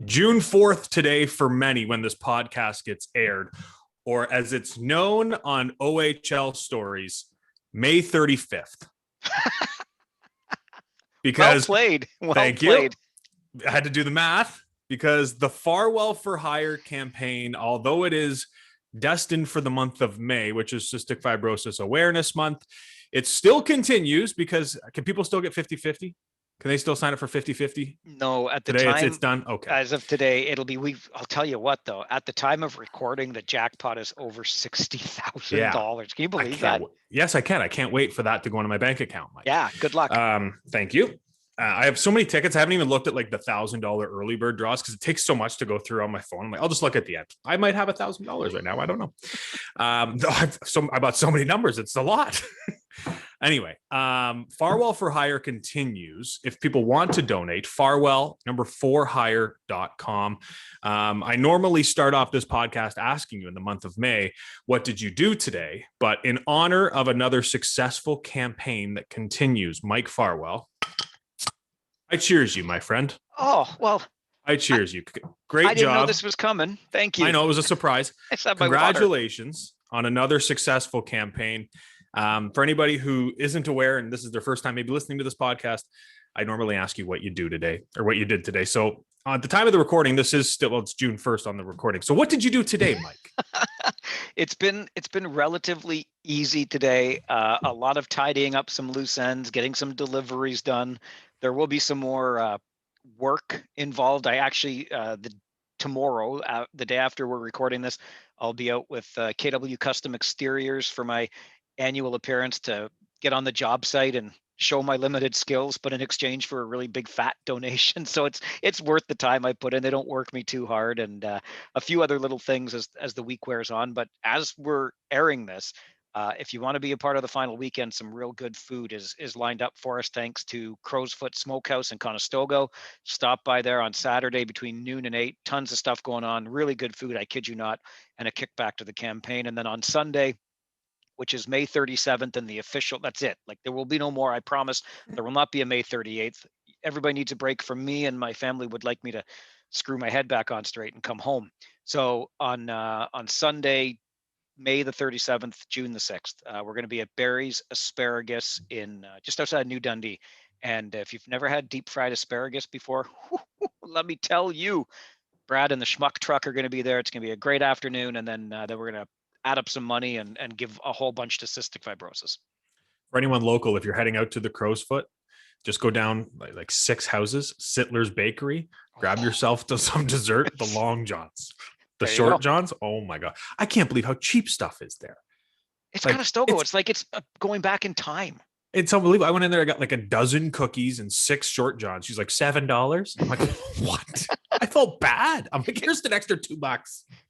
June 4th today for many when this podcast gets aired, or as it's known on OHL Stories, May 35th. Because well played. Thank you. I had to do the math because the Farwell for Hire campaign, although it is destined for the month of May, which is Cystic Fibrosis Awareness Month, it still continues because can people still get 50-50? Can they still sign up for 50-50? No, at the Today time it's done. Okay. As of today, it'll be. I'll tell you what, though. At the time of recording, the jackpot is over $60,000. Can you believe that? Yes, I can. I can't wait for that to go into my bank account, Mike. Yeah. Good luck. Thank you. I have so many tickets. I haven't even looked at like the $1,000 early bird draws because it takes so much to go through on my phone. I'm like, I'll just look at the end. I might have $1,000 right now. I don't know. I bought so many numbers. It's a lot. Anyway, Farwell for Hire continues. If people want to donate, farwell4hire.com. I normally start off this podcast asking you in the month of May, what did you do today? But in honor of another successful campaign that continues, Mike Farwell, I cheers you, my friend. Oh, well. I cheers you. Great job. I didn't know this was coming. Thank you. I know it was a surprise. Congratulations on another successful campaign. For anybody who isn't aware, and this is their first time maybe listening to this podcast, I normally ask you what you do today or what you did today. So at the time of the recording, this is still, it's June 1st on the recording. So what did you do today, Mike? It's been relatively easy today. A lot of tidying up some loose ends, getting some deliveries done. There will be some more work involved. I actually, tomorrow, the day after we're recording this, I'll be out with KW Custom Exteriors for my annual appearance to get on the job site and show my limited skills, but in exchange for a really big fat donation. So it's worth the time I put in. They don't work me too hard, and a few other little things as the week wears on. But as we're airing this, if you want to be a part of the final weekend, some real good food is lined up for us thanks to Crow's Foot Smokehouse in Conestoga. Stop by there on Saturday between noon and 8. Tons of stuff going on. Really good food, I kid you not, and a kickback to the campaign. And then on Sunday, which is May 37th, and the official, that's it. Like, there will be no more, I promise. There will not be a May 38th. Everybody needs a break from me, and my family would like me to screw my head back on straight and come home. So on Sunday, May the 37th, June the 6th, we're going to be at Barry's Asparagus in just outside New Dundee. And if you've never had deep fried asparagus before, let me tell you, Brad and the Schmuck truck are going to be there. It's going to be a great afternoon. And then we're going to add up some money and give a whole bunch to cystic fibrosis. For anyone local, if you're heading out to the Crow's Foot, just go down like 6 houses, Sittler's Bakery, grab yourself some dessert, the Long Johns, the Short Johns. Oh my God. I can't believe how cheap stuff is there. It's like, Conestoga. It's like it's going back in time. It's unbelievable. I went in there, I got like a dozen cookies and 6 Short Johns. She's like, $7. I'm like, what? I felt bad. I'm like, here's an extra $2. Get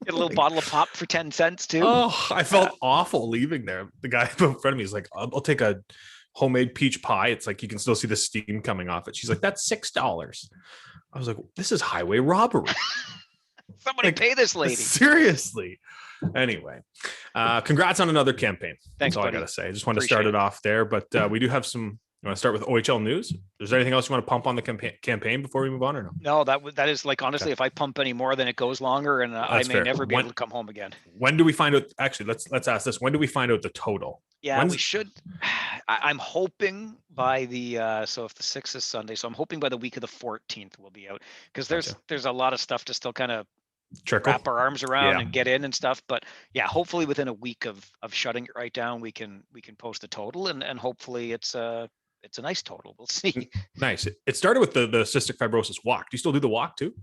a little bottle of pop for 10 cents too. Oh, I felt awful leaving there. The guy in front of me is like, I'll take a homemade peach pie. It's like, you can still see the steam coming off it. She's like, that's $6. I was like, this is highway robbery. Somebody pay this lady. Seriously. Anyway, congrats on another campaign. Thanks, That's all buddy. I got to say. I just want to start it off there, but we do have some. You want to start with OHL news? Is there anything else you want to pump on the campaign before we move on, or no? No, that is like, honestly, if I pump any more, then it goes longer, and I may never be able to come home again. When do we find out? Actually, let's ask this. When do we find out the total? Yeah, we should. I'm hoping by the so if the 6th is Sunday, so I'm hoping by the week of the 14th we'll be out, because there's a lot of stuff to still kind of wrap our arms around and get in and stuff. But yeah, hopefully within a week of shutting it right down, we can post a total, and hopefully it's a nice total. We'll see. Nice. It started with the cystic fibrosis walk. Do you still do the walk too?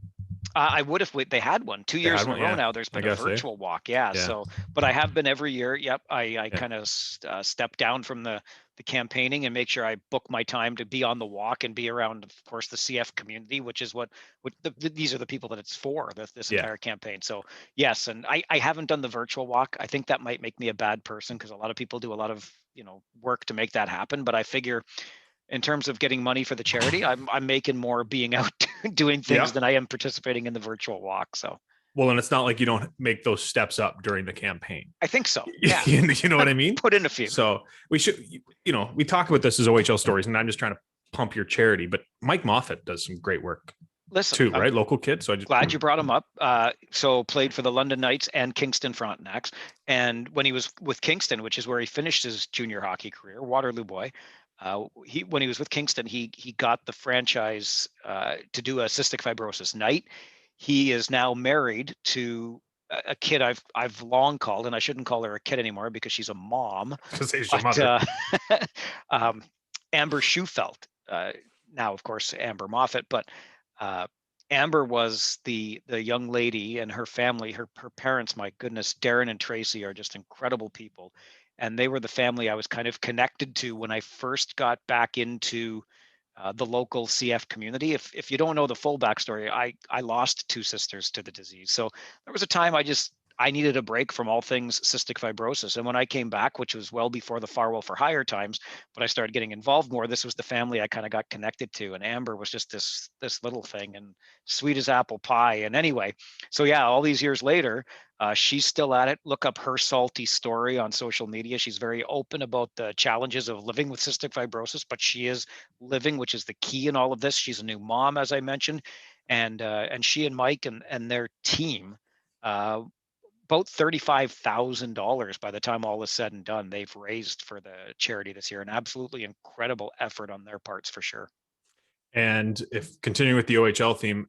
I would if they had one 2 years in a row now. There's been a virtual walk. Yeah. So, but I have been every year. Yep. I kind of step down from the campaigning and make sure I book my time to be on the walk and be around, of course, the CF community, which is what these are the people that it's for, this entire campaign. So yes. And I haven't done the virtual walk. I think that might make me a bad person, because a lot of people do a lot of, work to make that happen. But I figure, in terms of getting money for the charity, I'm making more being out doing things than I am participating in the virtual walk. So, well, and it's not like you don't make those steps up during the campaign. I think so. Yeah. You know what I mean? Put in a few. So we should, we talk about this as OHL Stories, and I'm just trying to pump your charity, but Mike Moffat does some great work Listen, Two, right? Local kid. So I just glad you brought him up. So played for the London Knights and Kingston Frontenacs. And when he was with Kingston, which is where he finished his junior hockey career, Waterloo boy, when he was with Kingston, he got the franchise to do a cystic fibrosis night. He is now married to a kid I've long called, and I shouldn't call her a kid anymore because she's a mom. she's your But mother. Amber Schufelt. Now, of course, Amber Moffat, but Amber was the young lady and her family, her parents, my goodness, Darren and Tracy are just incredible people. And they were the family I was kind of connected to when I first got back into the local CF community. If you don't know the full backstory, I lost two sisters to the disease. So there was a time I needed a break from all things cystic fibrosis. And when I came back, which was well before the Farwell for Hire times, but I started getting involved more, this was the family I kind of got connected to. And Amber was just this little thing and sweet as apple pie. And anyway, so yeah, all these years later, she's still at it. Look up her salty story on social media. She's very open about the challenges of living with cystic fibrosis, but she is living, which is the key in all of this. She's a new mom, as I mentioned, and she and Mike and their team, about $35,000 by the time all is said and done, they've raised for the charity this year. An absolutely incredible effort on their parts for sure. And if continuing with the OHL theme,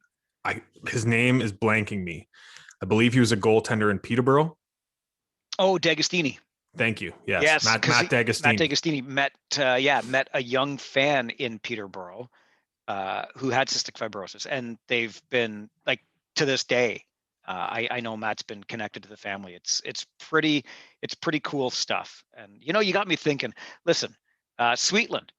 his name is blanking me. I believe he was a goaltender in Peterborough. Oh, D'Agostini. Thank you. Yes, Yes, Matt D'Agostini. Matt D'Agostini met a young fan in Peterborough who had cystic fibrosis, and they've been like to this day. I know Matt's been connected to the family. It's pretty cool stuff. And you got me thinking. Listen, Sweetland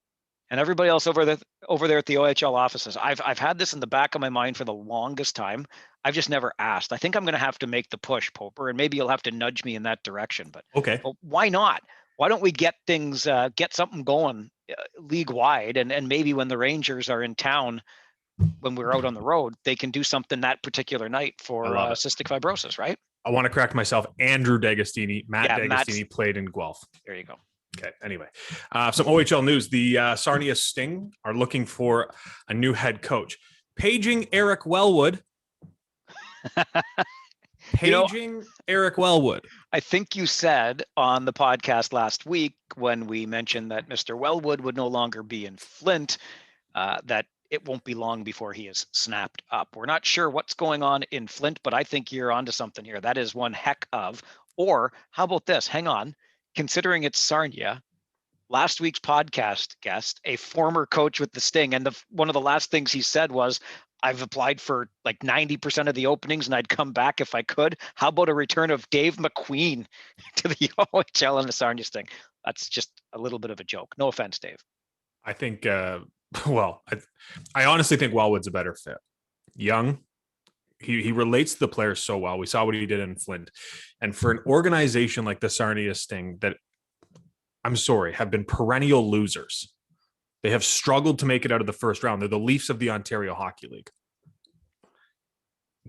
and everybody else over there at the OHL offices. I've had this in the back of my mind for the longest time. I've just never asked. I think I'm going to have to make the push, Poper, and maybe you'll have to nudge me in that direction. But okay, why not? Why don't we get something going league wide, and maybe when the Rangers are in town, when we're out on the road, they can do something that particular night for cystic fibrosis, right? I want to correct myself. Andrew D'Agostini, Matt D'Agostini played in Guelph. There you go. Okay. Anyway, some OHL news. The Sarnia Sting are looking for a new head coach. Paging Eric Wellwood. Eric Wellwood. I think you said on the podcast last week when we mentioned that Mr. Wellwood would no longer be in Flint, that it won't be long before he is snapped up. We're not sure what's going on in Flint, but I think you're onto something here. That is one heck of. Or how about this? Hang on. Considering it's Sarnia, last week's podcast guest, a former coach with the Sting, and one of the last things he said was, I've applied for like 90% of the openings and I'd come back if I could. How about a return of Dave McQueen to the OHL and the Sarnia Sting? That's just a little bit of a joke. No offense, Dave. I think, I honestly think Wellwood's a better fit. Young, he relates to the players so well. We saw what he did in Flint. And for an organization like the Sarnia Sting that, I'm sorry, have been perennial losers, they have struggled to make it out of the first round. They're the Leafs of the Ontario Hockey League.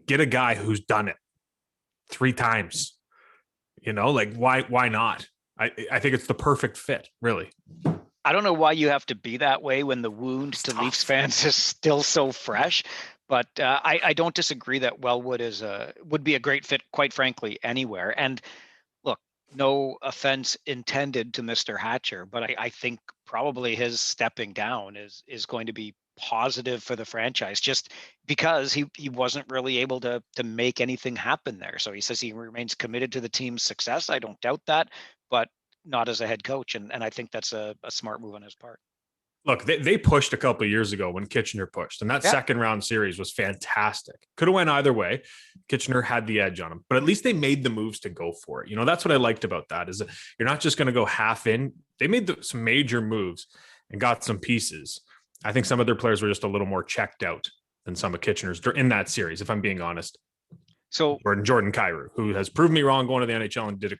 Get a guy who's done it 3 times. Why not? I think it's the perfect fit, really. I don't know why you have to be that way when the wound to Leafs fans is still so fresh, but I don't disagree that Wellwood would be a great fit, quite frankly, anywhere. And look, no offense intended to Mr. Hatcher, but I think probably his stepping down is going to be positive for the franchise, just because he wasn't really able to make anything happen there. So he says he remains committed to the team's success. I don't doubt that, but not as a head coach. And I think that's a smart move on his part. Look, they pushed a couple of years ago when Kitchener pushed, and that second round series was fantastic. Could have went either way. Kitchener had the edge on him, but at least they made the moves to go for it. That's what I liked about that, is that you're not just going to go half in. They made some major moves and got some pieces. I think some of their players were just a little more checked out than some of Kitchener's in that series, if I'm being honest. So Jordan Kyrou, who has proved me wrong going to the NHL and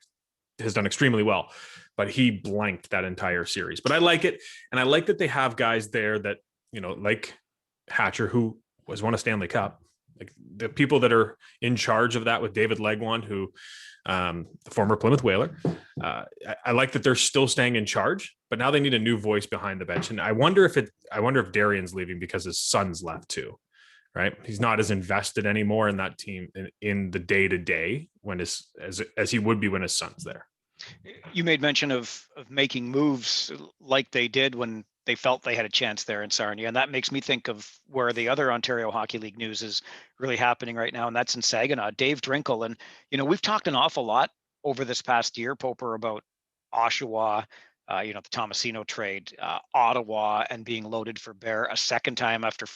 has done extremely well, but he blanked that entire series. But I like it. And I like that they have guys there that, like Hatcher, who was won a Stanley Cup, like the people that are in charge of that with David Legwand, who the former Plymouth Whaler. I like that they're still staying in charge, but now they need a new voice behind the bench. And I wonder if Darian's leaving because his son's left too. right? He's not as invested anymore in that team in the day to day when as he would be when his son's there. You made mention of making moves like they did when they felt they had a chance there in Sarnia, and that makes me think of where the other Ontario Hockey League news is really happening right now, and that's in Saginaw. Dave Drinkle, and we've talked an awful lot over this past year, Poper, about Oshawa, the Tomasino trade, Ottawa, and being loaded for bear a second time after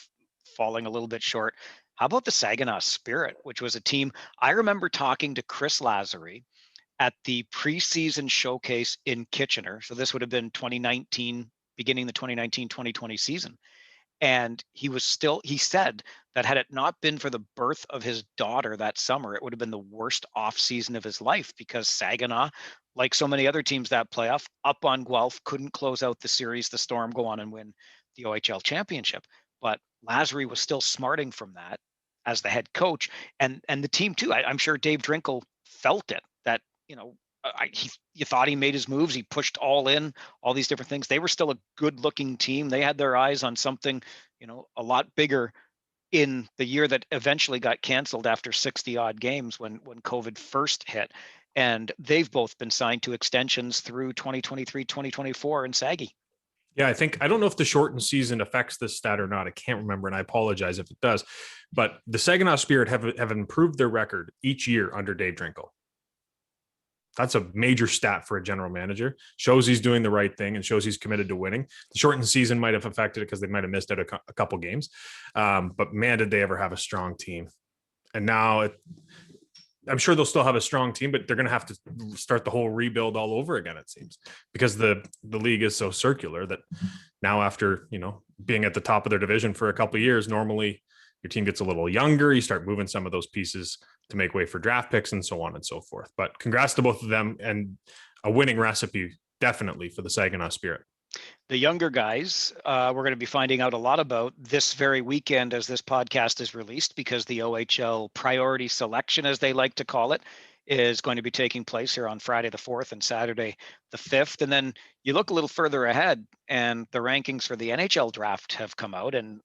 falling a little bit short. How about the Saginaw Spirit, which was a team I remember talking to Chris Lazary at the preseason showcase in Kitchener. So this would have been 2019, beginning the 2019-2020 season. And he said that had it not been for the birth of his daughter that summer, it would have been the worst off season of his life, because Saginaw, like so many other teams that playoff, up on Guelph, couldn't close out the series. The Storm go on and win the OHL championship. But Lazary was still smarting from that as the head coach, and the team too. I'm sure Dave Drinkle felt it, that you thought he made his moves. He pushed all in, all these different things. They were still a good-looking team. They had their eyes on something, a lot bigger in the year that eventually got canceled after 60-odd games when COVID first hit. And they've both been signed to extensions through 2023, 2024 in Saggy. Yeah, I don't know if the shortened season affects this stat or not. I can't remember, and I apologize if it does. But the Saginaw Spirit have improved their record each year under Dave Drinkle. That's a major stat for a general manager. Shows he's doing the right thing and shows he's committed to winning. The shortened season might have affected it because they might have missed out a couple games. But man, did they ever have a strong team. And now I'm sure they'll still have a strong team, but they're going to have to start the whole rebuild all over again, it seems, because the league is so circular that now, after, being at the top of their division for a couple of years, normally your team gets a little younger. You start moving some of those pieces to make way for draft picks and so on and so forth. But congrats to both of them, and a winning recipe definitely for the Saginaw Spirit. The younger guys, we're going to be finding out a lot about this very weekend as this podcast is released, because the OHL priority selection, as they like to call it, is going to be taking place here on Friday the 4th and Saturday the 5th. And then you look a little further ahead, and the rankings for the NHL draft have come out, and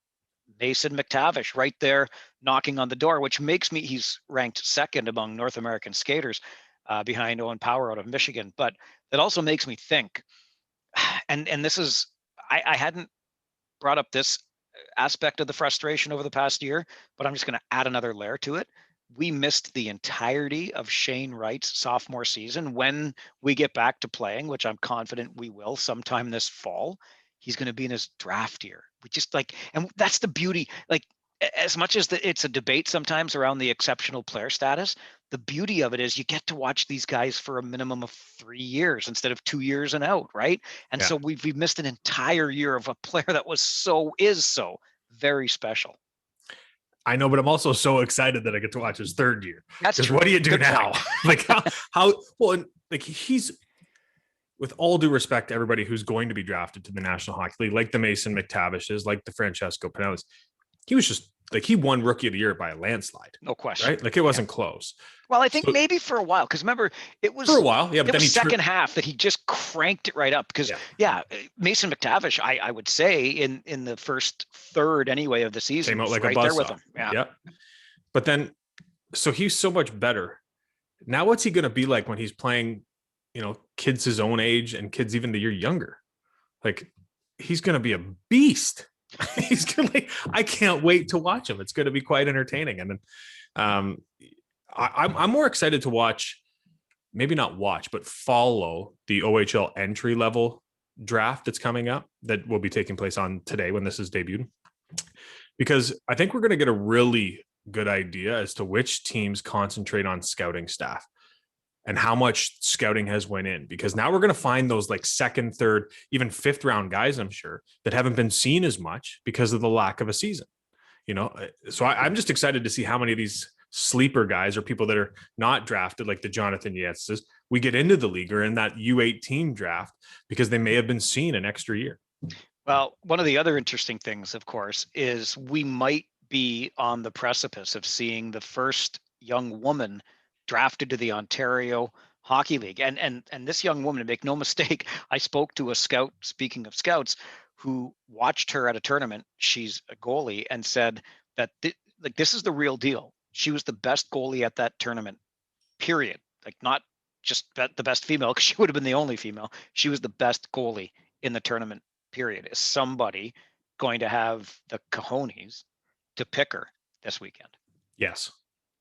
Mason McTavish right there knocking on the door, which makes me, he's ranked second among North American skaters, behind Owen Power out of Michigan. But that also makes me think, and this is, I hadn't brought up this aspect of the frustration over the past year, but I'm just going to add another layer to it. We missed the entirety of Shane Wright's sophomore season. When we get back to playing, which I'm confident we will sometime this fall, he's going to be in his draft year. We just and that's the beauty. As much as it's a debate sometimes around the exceptional player status, the beauty of it is you get to watch these guys for a minimum of 3 years instead of 2 years and out, right? And so we've missed an entire year of a player that is so very special. I know, but I'm also so excited that I get to watch his third year. That's true. What do you do now? He's, with all due respect to everybody who's going to be drafted to the National Hockey League, like the Mason McTavishes, like the Francesco Pinellis, he was just he won Rookie of the Year by a landslide. No question. Right? It wasn't close. Well, I think maybe for a while, because remember, it was for a while. Yeah, but then second half that he just cranked it right up. Because Mason McTavish, I would say in the first third anyway of the season, came out like right a buzzsaw there with him. Yeah. But then, so he's so much better. Now, what's he going to be like when he's playing, kids his own age and kids even the year younger? He's going to be a beast. I can't wait to watch him. It's going to be quite entertaining. And then I'm more excited to watch, maybe not watch, but follow the OHL entry level draft that's coming up, that will be taking place on today when this is debuted, because I think we're going to get a really good idea as to which teams concentrate on scouting staff and how much scouting has went in, because now we're going to find those second, third, even fifth round guys, I'm sure, that haven't been seen as much because of the lack of a season, so I'm just excited to see how many of these sleeper guys or people that are not drafted, like the Jonathan Yetzes, we get into the league or in that U18 draft, because they may have been seen an extra year. Well, one of the other interesting things, of course, is we might be on the precipice of seeing the first young woman drafted to the Ontario Hockey League. And this young woman, make no mistake, I spoke to a scout, speaking of scouts, who watched her at a tournament. She's a goalie, and said that like this is the real deal. She was the best goalie at that tournament, period. Like not just the best female, because she would have been the only female. She was the best goalie in the tournament, period. Is somebody going to have the cojones to pick her this weekend? Yes.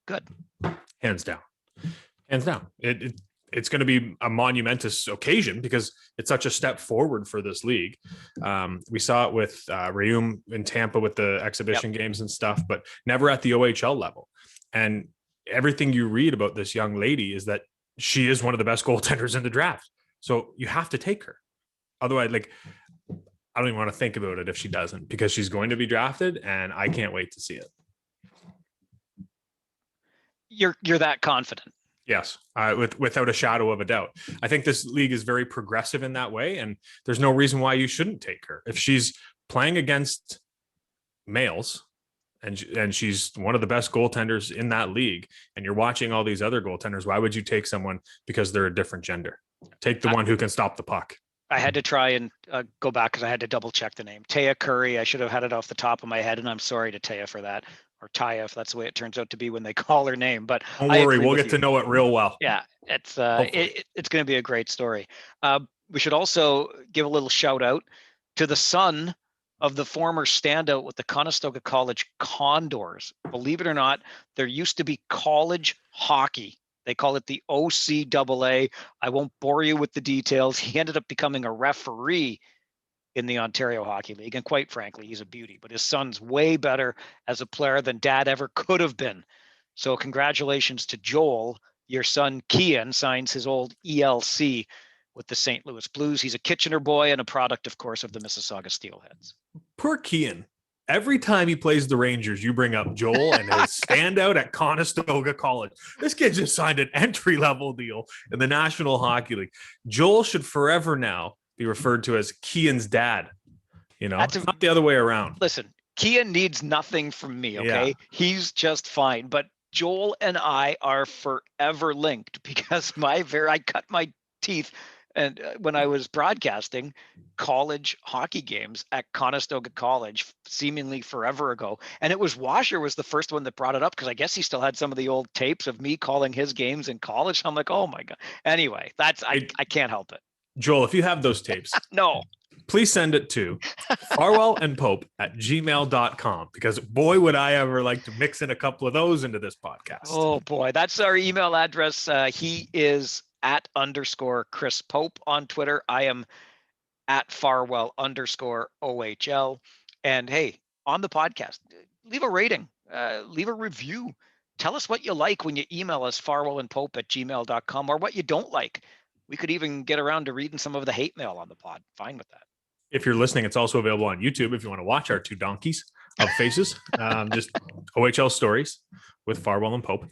Good. Hands down. Hands down. It's going to be a monumentous occasion because it's such a step forward for this league. We saw it with Reum in Tampa with the exhibition games and stuff, but never at the OHL level. And everything you read about this young lady is that she is one of the best goaltenders in the draft. So you have to take her. Otherwise, like, I don't even want to think about it if she doesn't, because she's going to be drafted and I can't wait to see it. You're that confident? Yes, without a shadow of a doubt. I think this league is very progressive in that way, and there's no reason why you shouldn't take her. If she's playing against males and she's one of the best goaltenders in that league, and you're watching all these other goaltenders, why would you take someone because they're a different gender? Take the one who can stop the puck. I had to try and go back because I had to double check the name. Taya Curry. I should have had it off the top of my head, and I'm sorry to Taya for that. Or Taya, if that's the way it turns out to be when they call her name. But don't worry, we'll get to know it real well. Yeah, it's going to be a great story. We should also give a little shout out to the son of the former standout with the Conestoga College Condors. Believe it or not, there used to be college hockey. They call it the OCAA. I won't bore you with the details. He ended up becoming a referee in the Ontario Hockey League. And quite frankly, he's a beauty, but his son's way better as a player than dad ever could have been. So congratulations to Joel. Your son, Kian, signs his old ELC with the St. Louis Blues. He's a Kitchener boy and a product, of course, of the Mississauga Steelheads. Poor Kian. Every time he plays the Rangers, you bring up Joel and his standout at Conestoga College. This kid just signed an entry-level deal in the National Hockey League. Joel should forever now be referred to as Kian's dad. You know, it's not the other way around. Listen, Kian needs nothing from me, okay? Yeah. He's just fine. But Joel and I are forever linked because I cut my teeth and when I was broadcasting college hockey games at Conestoga College seemingly forever ago. And it was Washer was the first one that brought it up because I guess he still had some of the old tapes of me calling his games in college. I'm like, oh my God. Anyway, I can't help it. Joel, if you have those tapes, no, please send it to farwellandpope@gmail.com because boy, would I ever like to mix in a couple of those into this podcast. Oh boy, that's our email address. He is @_Chris Pope on Twitter. I am @Farwell_OHL. And hey, on the podcast, leave a rating, leave a review. Tell us what you like when you email us farwellandpope@gmail.com or what you don't like. We could even get around to reading some of the hate mail on the pod. Fine with that. If you're listening, it's also available on YouTube if you want to watch our two donkeys of faces. Just OHL Stories with Farwell and Pope.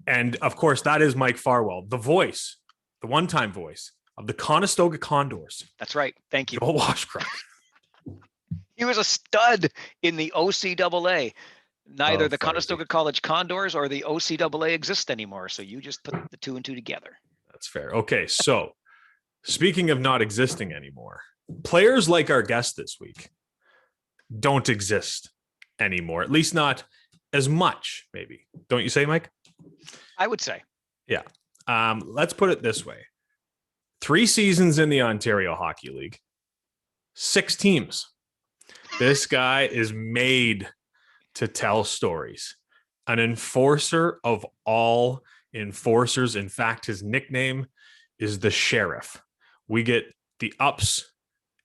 And of course, that is Mike Farwell, the voice, the one-time voice of the Conestoga Condors. That's right. Thank you. Joel Washcroft. He was a stud in the OCAA. Neither the Conestoga College Condors or the OCAA exist anymore. So you just put the two and two together. That's fair. Okay, so speaking of not existing anymore, players like our guest this week don't exist anymore, at least not as much, maybe. Don't you say, Mike? I would say. Yeah. Let's put it this way. 3 seasons in the Ontario Hockey League, 6 teams. This guy is made to tell stories. An enforcer of all enforcers. In fact, his nickname is the Sheriff. We get the ups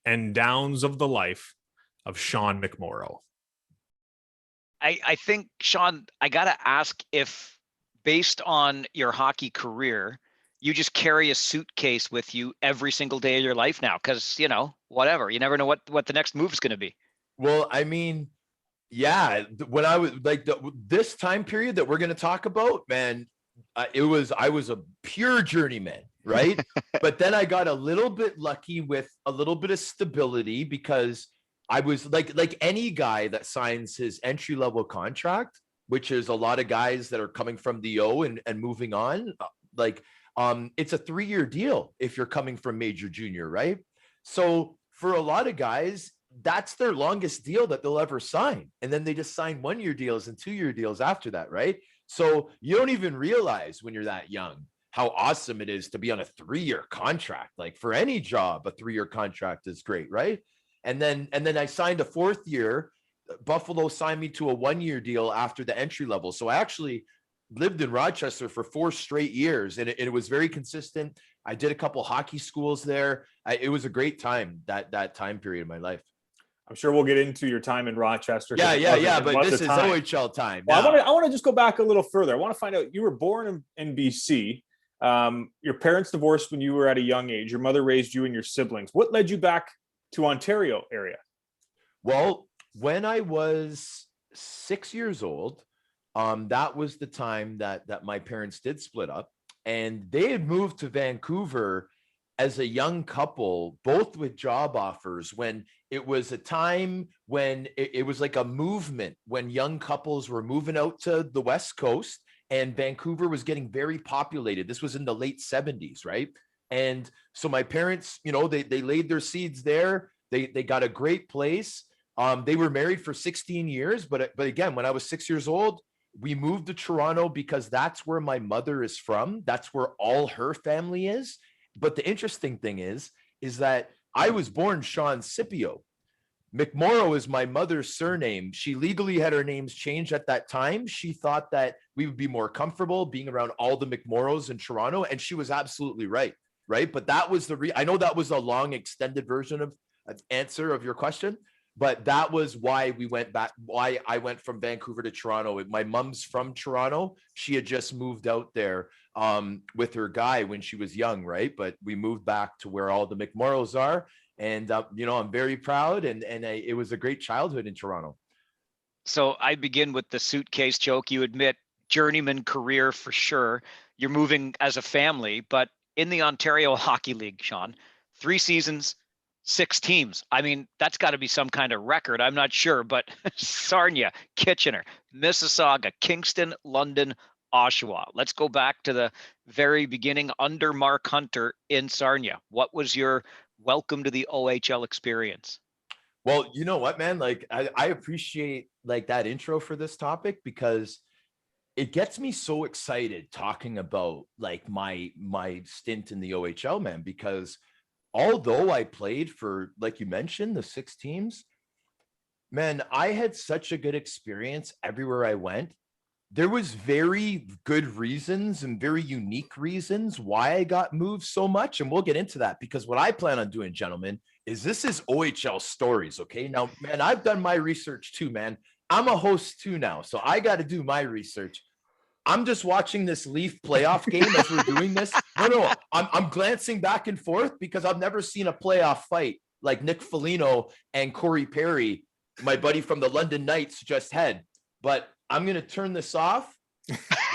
and downs of the life of Sean McMorrow. I think, Sean, I got to ask if, based on your hockey career, you just carry a suitcase with you every single day of your life now, because, you know, whatever, you never know what the next move is going to be. Well, I mean, yeah, when I was like this time period that we're going to talk about, man, I was a pure journeyman, right? But then I got a little bit lucky with a little bit of stability because I was like any guy that signs his entry-level contract, which is a lot of guys that are coming from the O and moving on, it's a 3-year deal if you're coming from major junior, right? So for a lot of guys, that's their longest deal that they'll ever sign. And then they just sign 1-year deals and 2-year deals after that, right? So you don't even realize when you're that young how awesome it is to be on a 3-year contract. Like for any job, a 3-year contract is great, right? And then I signed a 4th year. Buffalo signed me to a 1-year deal after the entry level. So I actually lived in Rochester for 4 straight years, and it was very consistent. I did a couple hockey schools there. It was a great time, that time period of my life. I'm sure we'll get into your time in Rochester. Yeah. But this is OHL time. Well, I want to just go back a little further. I want to find out, you were born in BC. Your parents divorced when you were at a young age. Your mother raised you and your siblings. What led you back to Ontario area? Well, when I was 6 years old, that was the time that my parents did split up, and they had moved to Vancouver as a young couple, both with job offers, when it was a time when it was like a movement when young couples were moving out to the West Coast, and Vancouver was getting very populated. This was in the late 70s, right? And so my parents, they laid their seeds there. They got a great place. They were married for 16 years, but again, when I was 6 years old, we moved to Toronto because that's where my mother is from. That's where all her family is. But the interesting thing is that I was born Sean Scipio. McMorrow is my mother's surname. She legally had her names changed at that time. She thought that we would be more comfortable being around all the McMorrows in Toronto, and she was absolutely right. But that was I know that was a long extended version of an answer of your question, but that was why why I went from Vancouver to Toronto. My mom's from Toronto. She had just moved out there with her guy when she was young, right? But we moved back to where all the McMorrows are. And, I'm very proud. And it was a great childhood in Toronto. So I begin with the suitcase joke. You admit journeyman career for sure. You're moving as a family, but in the Ontario Hockey League, Sean, 3 seasons, 6 teams. I mean, that's got to be some kind of record. I'm not sure, but Sarnia, Kitchener, Mississauga, Kingston, London, Oshawa. Let's go back to the very beginning under Mark Hunter in Sarnia. What was your welcome to the OHL experience? Well, you know what, man? Like, I appreciate like that intro for this topic, because it gets me so excited talking about like my stint in the OHL, man, because although I played for, like you mentioned, the 6 teams, man, I had such a good experience everywhere I went. There was very good reasons and very unique reasons why I got moved so much. And we'll get into that, because what I plan on doing, gentlemen, is this is OHL Stories. Okay. Now, man, I've done my research too, man. I'm a host too now, so I got to do my research. I'm just watching this Leaf playoff game as we're doing this. No, I'm glancing back and forth because I've never seen a playoff fight like Nick Foligno and Corey Perry, my buddy from the London Knights, just had. But I'm going to turn this off.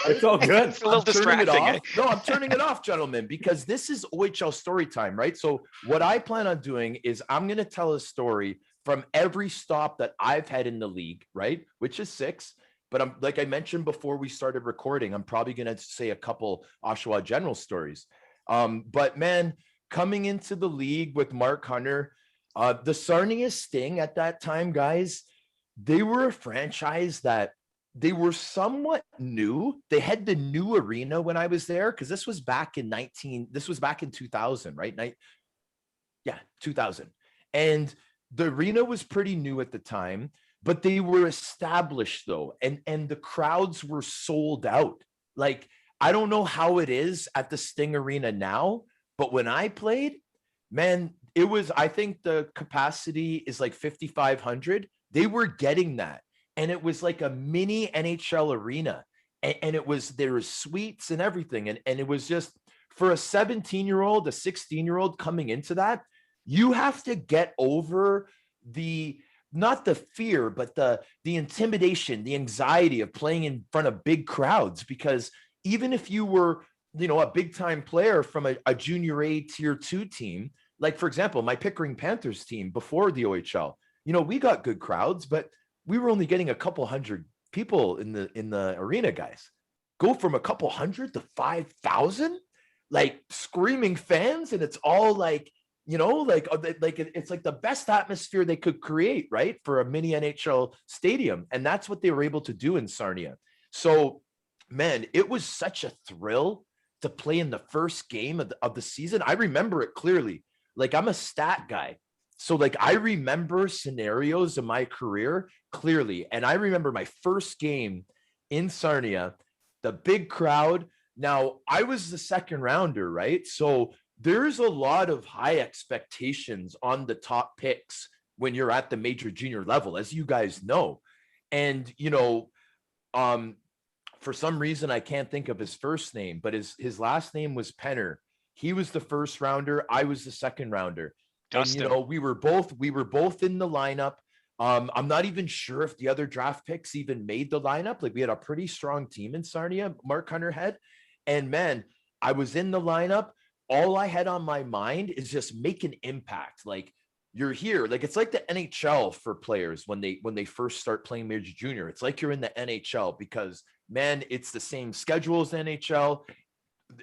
It's all good. It's a little distracting. No, I'm turning it off, gentlemen, because this is OHL story time, right? So what I plan on doing is I'm going to tell a story from every stop that I've had in the league, right? Which is 6. But I'm, like I mentioned before we started recording, I'm probably going to say a couple Oshawa General stories. But man, coming into the league with Mark Hunter, the Sarnia Sting at that time, guys, they were a franchise that they were somewhat new. They had the new arena when I was there, because this was back in 2000, right? 2000. And the arena was pretty new at the time, but they were established though. And the crowds were sold out. Like, I don't know how it is at the Sting Arena now, but when I played, man, it was, I think the capacity is like 5,500. They were getting that. And it was like a mini NHL arena. And there was suites and everything. And it was just, for a 17-year-old, a 16-year-old coming into that, you have to get over not the fear, but the intimidation, the anxiety of playing in front of big crowds. Because even if you were, a big time player from a junior A tier 2 team, like for example, my Pickering Panthers team before the OHL, we got good crowds, but we were only getting a couple hundred people in the arena, guys. Go from a couple hundred to 5,000, like screaming fans. And it's all like, It's like the best atmosphere they could create, right, for a mini NHL stadium. And that's what they were able to do in Sarnia. So, man, it was such a thrill to play in the first game of the season. I remember it clearly. Like, I'm a stat guy. So, like, I remember scenarios in my career clearly. And I remember my first game in Sarnia, the big crowd. Now, I was the second rounder, right? So there's a lot of high expectations on the top picks when you're at the major junior level, as you guys know. And, for some reason, I can't think of his first name, but his last name was Penner. He was the first rounder. I was the second rounder. Dustin. And, we were both in the lineup. I'm not even sure if the other draft picks even made the lineup. Like, we had a pretty strong team in Sarnia, Mark Hunter had. And man, I was in the lineup. All I had on my mind is just make an impact. Like, you're here. Like, it's like the NHL for players when they first start playing major junior. It's like you're in the NHL because, man, it's the same schedule as the NHL.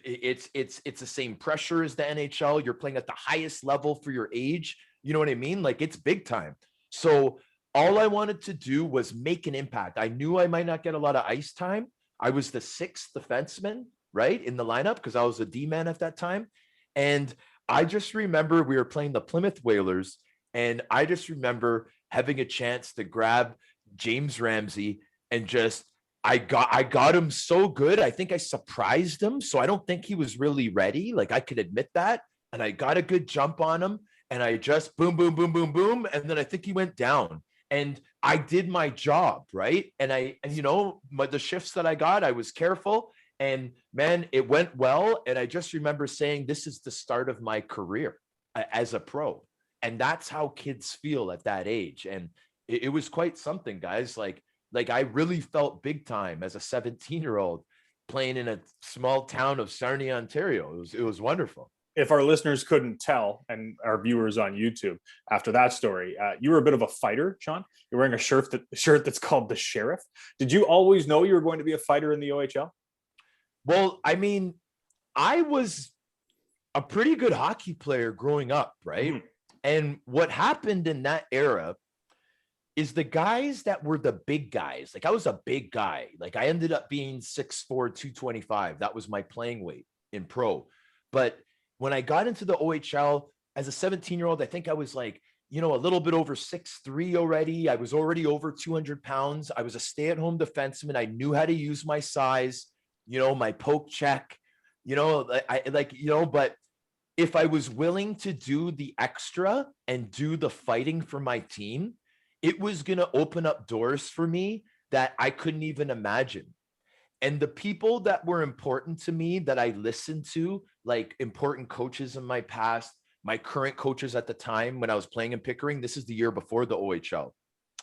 It's the same pressure as the NHL. You're playing at the highest level for your age. You know what I mean? Like, it's big time. So all I wanted to do was make an impact. I knew I might not get a lot of ice time. I was the sixth defenseman, right, in the lineup because I was a D-man at that time. And I just remember we were playing the Plymouth Whalers, and I just remember having a chance to grab James Ramsey and just I got him so good. I think I surprised him. So I don't think he was really ready. Like, I could admit that. And I got a good jump on him, and I just boom, boom, boom, boom, boom. And then I think he went down. And I did my job, right? And the shifts that I got, I was careful. And man, it went well. And I just remember saying, this is the start of my career as a pro. And that's how kids feel at that age. And it was quite something, guys. Like I really felt big time as a 17-year-old playing in a small town of Sarnia, Ontario. It was wonderful. If our listeners couldn't tell, and our viewers on YouTube, after that story, you were a bit of a fighter, Sean. You're wearing a shirt that's called the Sheriff. Did you always know you were going to be a fighter in the OHL? Well, I mean, I was a pretty good hockey player growing up, right? Mm-hmm. And what happened in that era is the guys that were the big guys, like I was a big guy. Like, I ended up being 6'4", 225. That was my playing weight in pro. But when I got into the OHL as a 17-year-old, I think I was like, a little bit over 6'3" already. I was already over 200 pounds. I was a stay-at-home defenseman. I knew how to use my size, my poke check, but if I was willing to do the extra and do the fighting for my team, it was going to open up doors for me that I couldn't even imagine. And the people that were important to me that I listened to, like important coaches in my past, my current coaches at the time when I was playing in Pickering, this is the year before the OHL.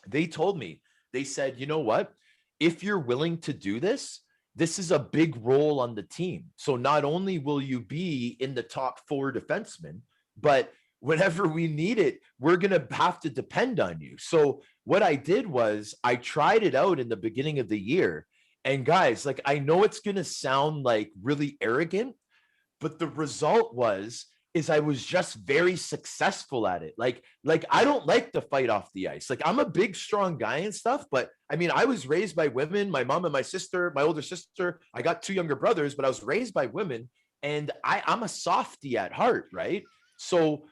They told me, they said, you know what? If you're willing to do this, this is a big role on the team. So not only will you be in the top 4 defensemen, but whenever we need it, we're going to have to depend on you. So what I did was I tried it out in the beginning of the year. And guys, like, I know it's going to sound like really arrogant, but the result is I was just very successful at it. Like I don't like to fight off the ice. Like, I'm a big, strong guy and stuff, but I mean, I was raised by women, my mom and my sister, my older sister. I got 2 younger brothers, but I was raised by women, and I'm a softie at heart, right? So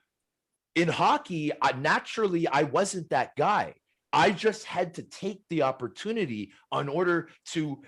in hockey, naturally, I wasn't that guy. I just had to take the opportunity in order to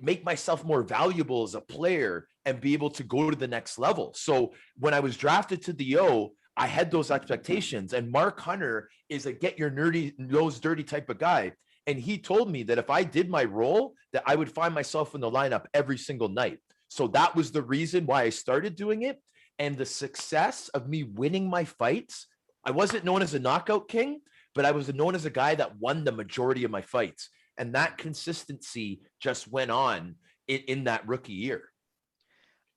make myself more valuable as a player and be able to go to the next level. So when I was drafted to the O, I had those expectations. And Mark Hunter is a get your nose dirty type of guy. And he told me that if I did my role, that I would find myself in the lineup every single night. So that was the reason why I started doing it. And the success of me winning my fights, I wasn't known as a knockout king, but I was known as a guy that won the majority of my fights. And that consistency just went on in that rookie year.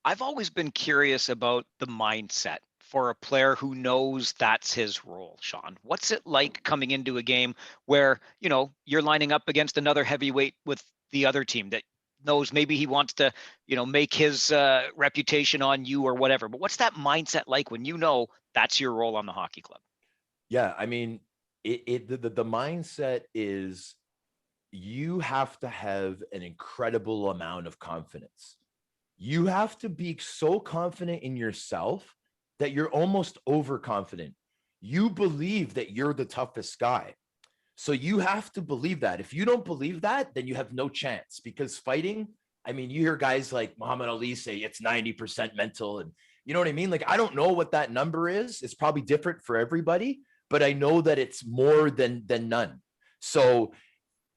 I've always been curious about the mindset for a player who knows that's his role, Sean. What's it like coming into a game where, you're lining up against another heavyweight with the other team that knows maybe he wants to, make his reputation on you or whatever. But what's that mindset like when you know that's your role on the hockey club? Yeah, I mean, the mindset is you have to have an incredible amount of confidence. You have to be so confident in yourself that you're almost overconfident. You believe that you're the toughest guy. So you have to believe that. If you don't believe that, then you have no chance, because fighting, I mean, you hear guys like Muhammad Ali say it's 90% mental, and you know what I mean? Like, I don't know what that number is. It's probably different for everybody, but I know that it's more than none. So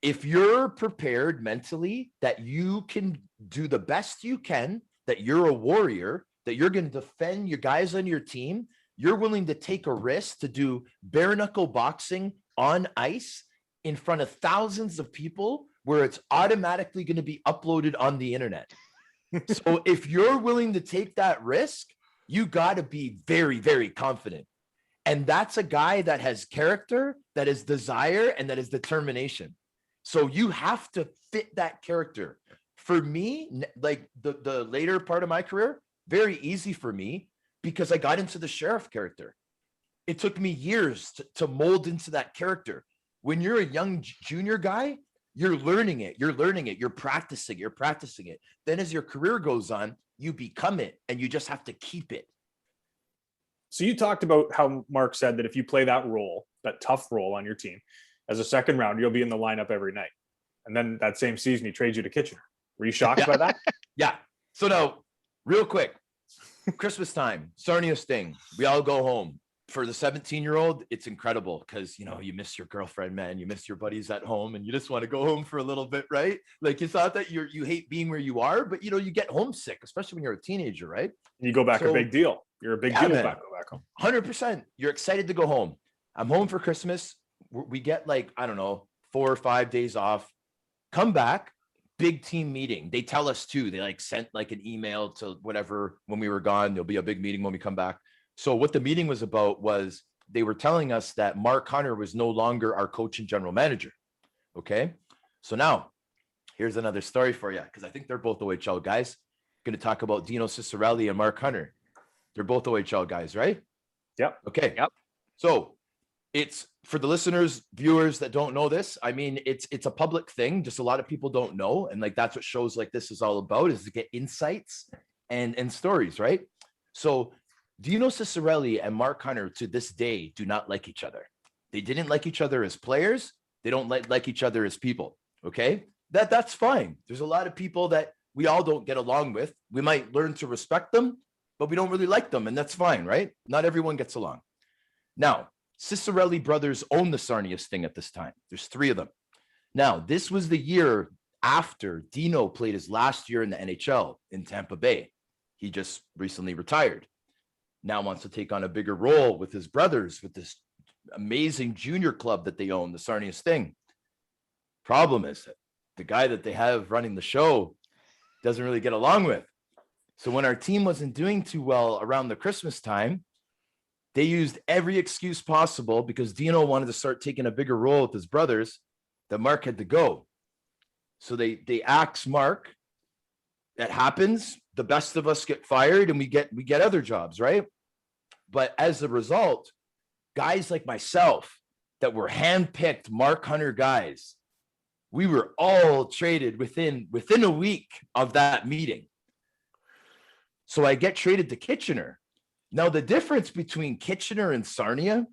if you're prepared mentally that you can do the best you can, that you're a warrior, that you're going to defend your guys on your team, you're willing to take a risk to do bare knuckle boxing on ice in front of thousands of people where it's automatically going to be uploaded on the internet. So if you're willing to take that risk, you got to be very, very confident. And that's a guy that has character, that is desire, and that is determination. So you have to fit that character. For me, like the later part of my career, very easy for me because I got into the sheriff character. It took me years to mold into that character. When you're a young junior guy, you're learning it, you're practicing it. Then as your career goes on, you become it, and you just have to keep it. So you talked about how Mark said that if you play that role, that tough role on your team, as a second round, you'll be in the lineup every night. And then that same season, he trades you to Kitchener. Were you shocked by that? Yeah. So now, real quick, Christmas time, Sarnia Sting, we all go home. For the 17-year-old, it's incredible because, you miss your girlfriend, man. You miss your buddies at home, and you just want to go home for a little bit, right? Like, it's not that you hate being where you are, but, you get homesick, especially when you're a teenager, right? And you go back, a big deal. You're a big deal back home. 100%. You're excited to go home. I'm home for Christmas. We get 4 or 5 days off. Come back, big team meeting. They tell us too. They sent an email to whatever when we were gone. There'll be a big meeting when we come back. So what the meeting was about was they were telling us that Mark Hunter was no longer our coach and general manager. Okay. So now here's another story for you, because I think they're both OHL guys. Going to talk about Dino Cicerelli and Mark Hunter. They're both OHL guys, right? Yep. Okay. Yep. So it's for the listeners, viewers that don't know this. I mean, it's a public thing. Just a lot of people don't know. And that's what shows like this is all about, is to get insights and stories, right? So Dino Cicerelli and Mark Hunter to this day do not like each other. They didn't like each other as players. They don't like each other as people. Okay. That's fine. There's a lot of people that we all don't get along with. We might learn to respect them, but we don't really like them. And that's fine, right? Not everyone gets along. Now, Cicerelli brothers own the Sarnia Sting at this time. There's 3 of them. Now, this was the year after Dino played his last year in the NHL in Tampa Bay. He just recently retired. Now wants to take on a bigger role with his brothers, with this amazing junior club that they own, the Sarnia Sting. Problem is that the guy that they have running the show doesn't really get along with. So when our team wasn't doing too well around the Christmas time, they used every excuse possible, because Dino wanted to start taking a bigger role with his brothers, that Mark had to go. So they axe Mark. That happens. The best of us get fired, and we get other jobs, right? But as a result, guys like myself that were handpicked Mark Hunter guys, we were all traded within a week of that meeting. So I get traded to Kitchener. Now, the difference between Kitchener and Sarnia,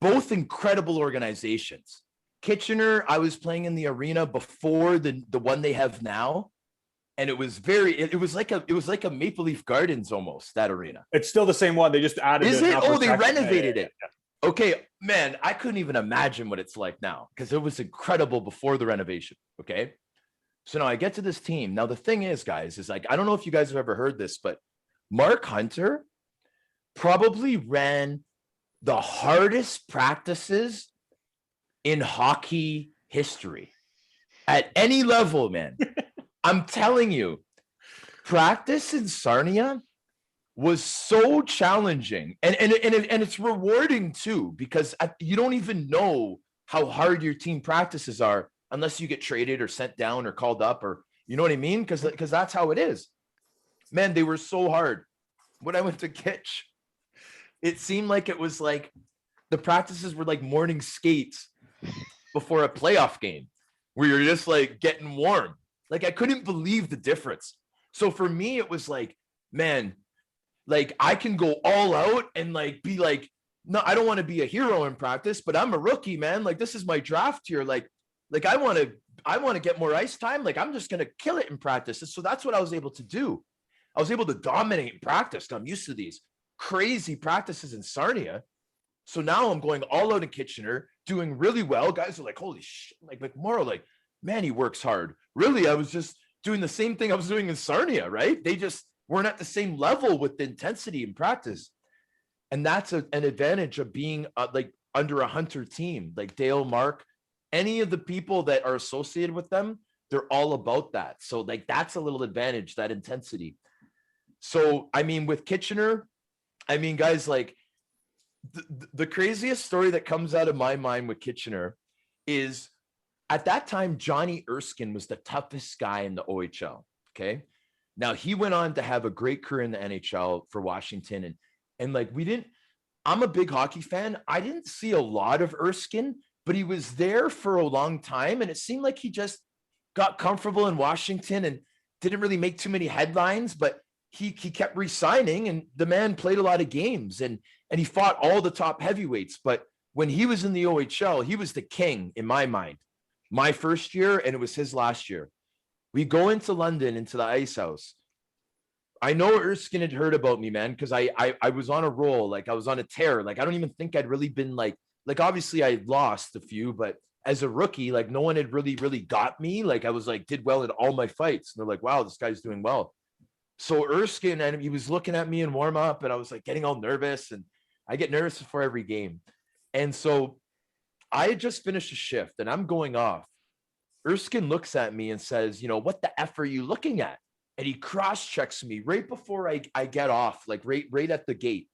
both incredible organizations. Kitchener, I was playing in the arena before the one they have now. And it was like a Maple Leaf Gardens almost, that arena. It's still the same one. They just added. Is it? Oh, they renovated it. Yeah. Okay, man, I couldn't even imagine what it's like now, because it was incredible before the renovation. Okay. So now I get to this team. Now, the thing is, guys, is I don't know if you guys have ever heard this, but Mark Hunter probably ran the hardest practices in hockey history at any level, man. I'm telling you, practice in Sarnia was so challenging, and it's rewarding too, because you don't even know how hard your team practices are unless you get traded or sent down or called up, or You know what I mean? Because that's how it is. Man, they were so hard. When I went to Kitch, it seemed like it was like the practices were like morning skates before a playoff game where you're just like getting warm. Like I couldn't believe the difference. So for me, it was like, man, like I can go all out and like be like, no, I don't want to be a hero in practice, but I'm a rookie, man. Like this is my draft year. Like I want to get more ice time. Like I'm just going to kill it in practice. And so that's what I was able to do. I was able to dominate in practice. I'm used to these crazy practices in Sarnia. So now I'm going all out in Kitchener, doing really well. Guys are like, holy shit, like McMorrow, like, man, he works hard. Really, I was just doing the same thing I was doing in Sarnia, right? They just weren't at the same level with the intensity in practice. And that's an advantage of being like under a Hunter team, like Dale, Mark, any of the people that are associated with them, they're all about that. So like, that's a little advantage, that intensity. So, I mean, with Kitchener, I mean, guys, like the craziest story that comes out of my mind with Kitchener is at that time, Johnny Erskine was the toughest guy in the OHL. Okay. Now he went on to have a great career in the NHL for Washington. And like, I'm a big hockey fan. I didn't see a lot of Erskine, but he was there for a long time. And it seemed like he just got comfortable in Washington and didn't really make too many headlines, but he kept re-signing, and the man played a lot of games and he fought all the top heavyweights. But when he was in the OHL, he was the king in my mind. My first year, and it was his last year. We go into London, into the ice house. I know Erskine had heard about me, man, because I was on a roll. Like I was on a tear. Like I don't even think I'd really been like obviously I lost a few, but as a rookie, like no one had really got me. Like I was like, did well in all my fights. And they're like, wow, this guy's doing well. So Erskine, and he was looking at me in warm up, and I was like getting all nervous, and I get nervous before every game. And so I had just finished a shift and I'm going off. Erskine looks at me and says, you know, what the F are you looking at? And he cross-checks me right before I get off, like right at the gate.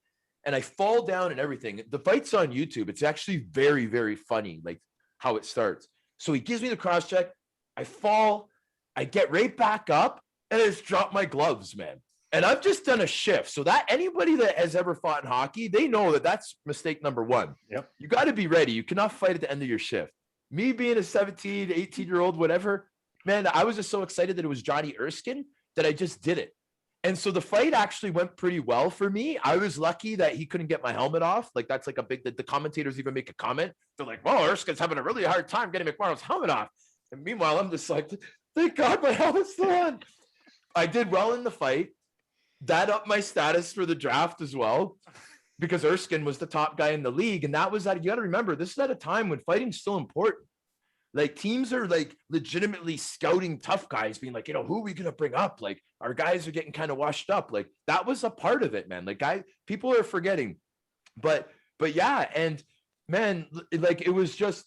And I fall down and everything. The fight's on YouTube. It's actually very, very funny, like how it starts. So he gives me the cross-check. I fall. I get right back up. And I just dropped my gloves, man. And I've just done a shift. So that anybody that has ever fought in hockey, they know that that's mistake number one. Yep. You got to be ready. You cannot fight at the end of your shift. Me being a 17, 18-year-old, whatever, man, I was just so excited that it was Johnny Erskine that I just did it. And so the fight actually went pretty well for me. I was lucky that he couldn't get my helmet off. Like that's like a big, the commentators even make a comment. They're like, well, Erskine's having a really hard time getting McMorrow's helmet off. And meanwhile, I'm just like, thank God my helmet's still on. I did well in the fight. That upped my status for the draft as well, because Erskine was the top guy in the league. And that was that. You got to remember, this is at a time when fighting's still important. Like teams are like legitimately scouting tough guys, being like, you know, who are we going to bring up? Like our guys are getting kind of washed up. Like that was a part of it, man. Like people are forgetting, but yeah. And man, like it was just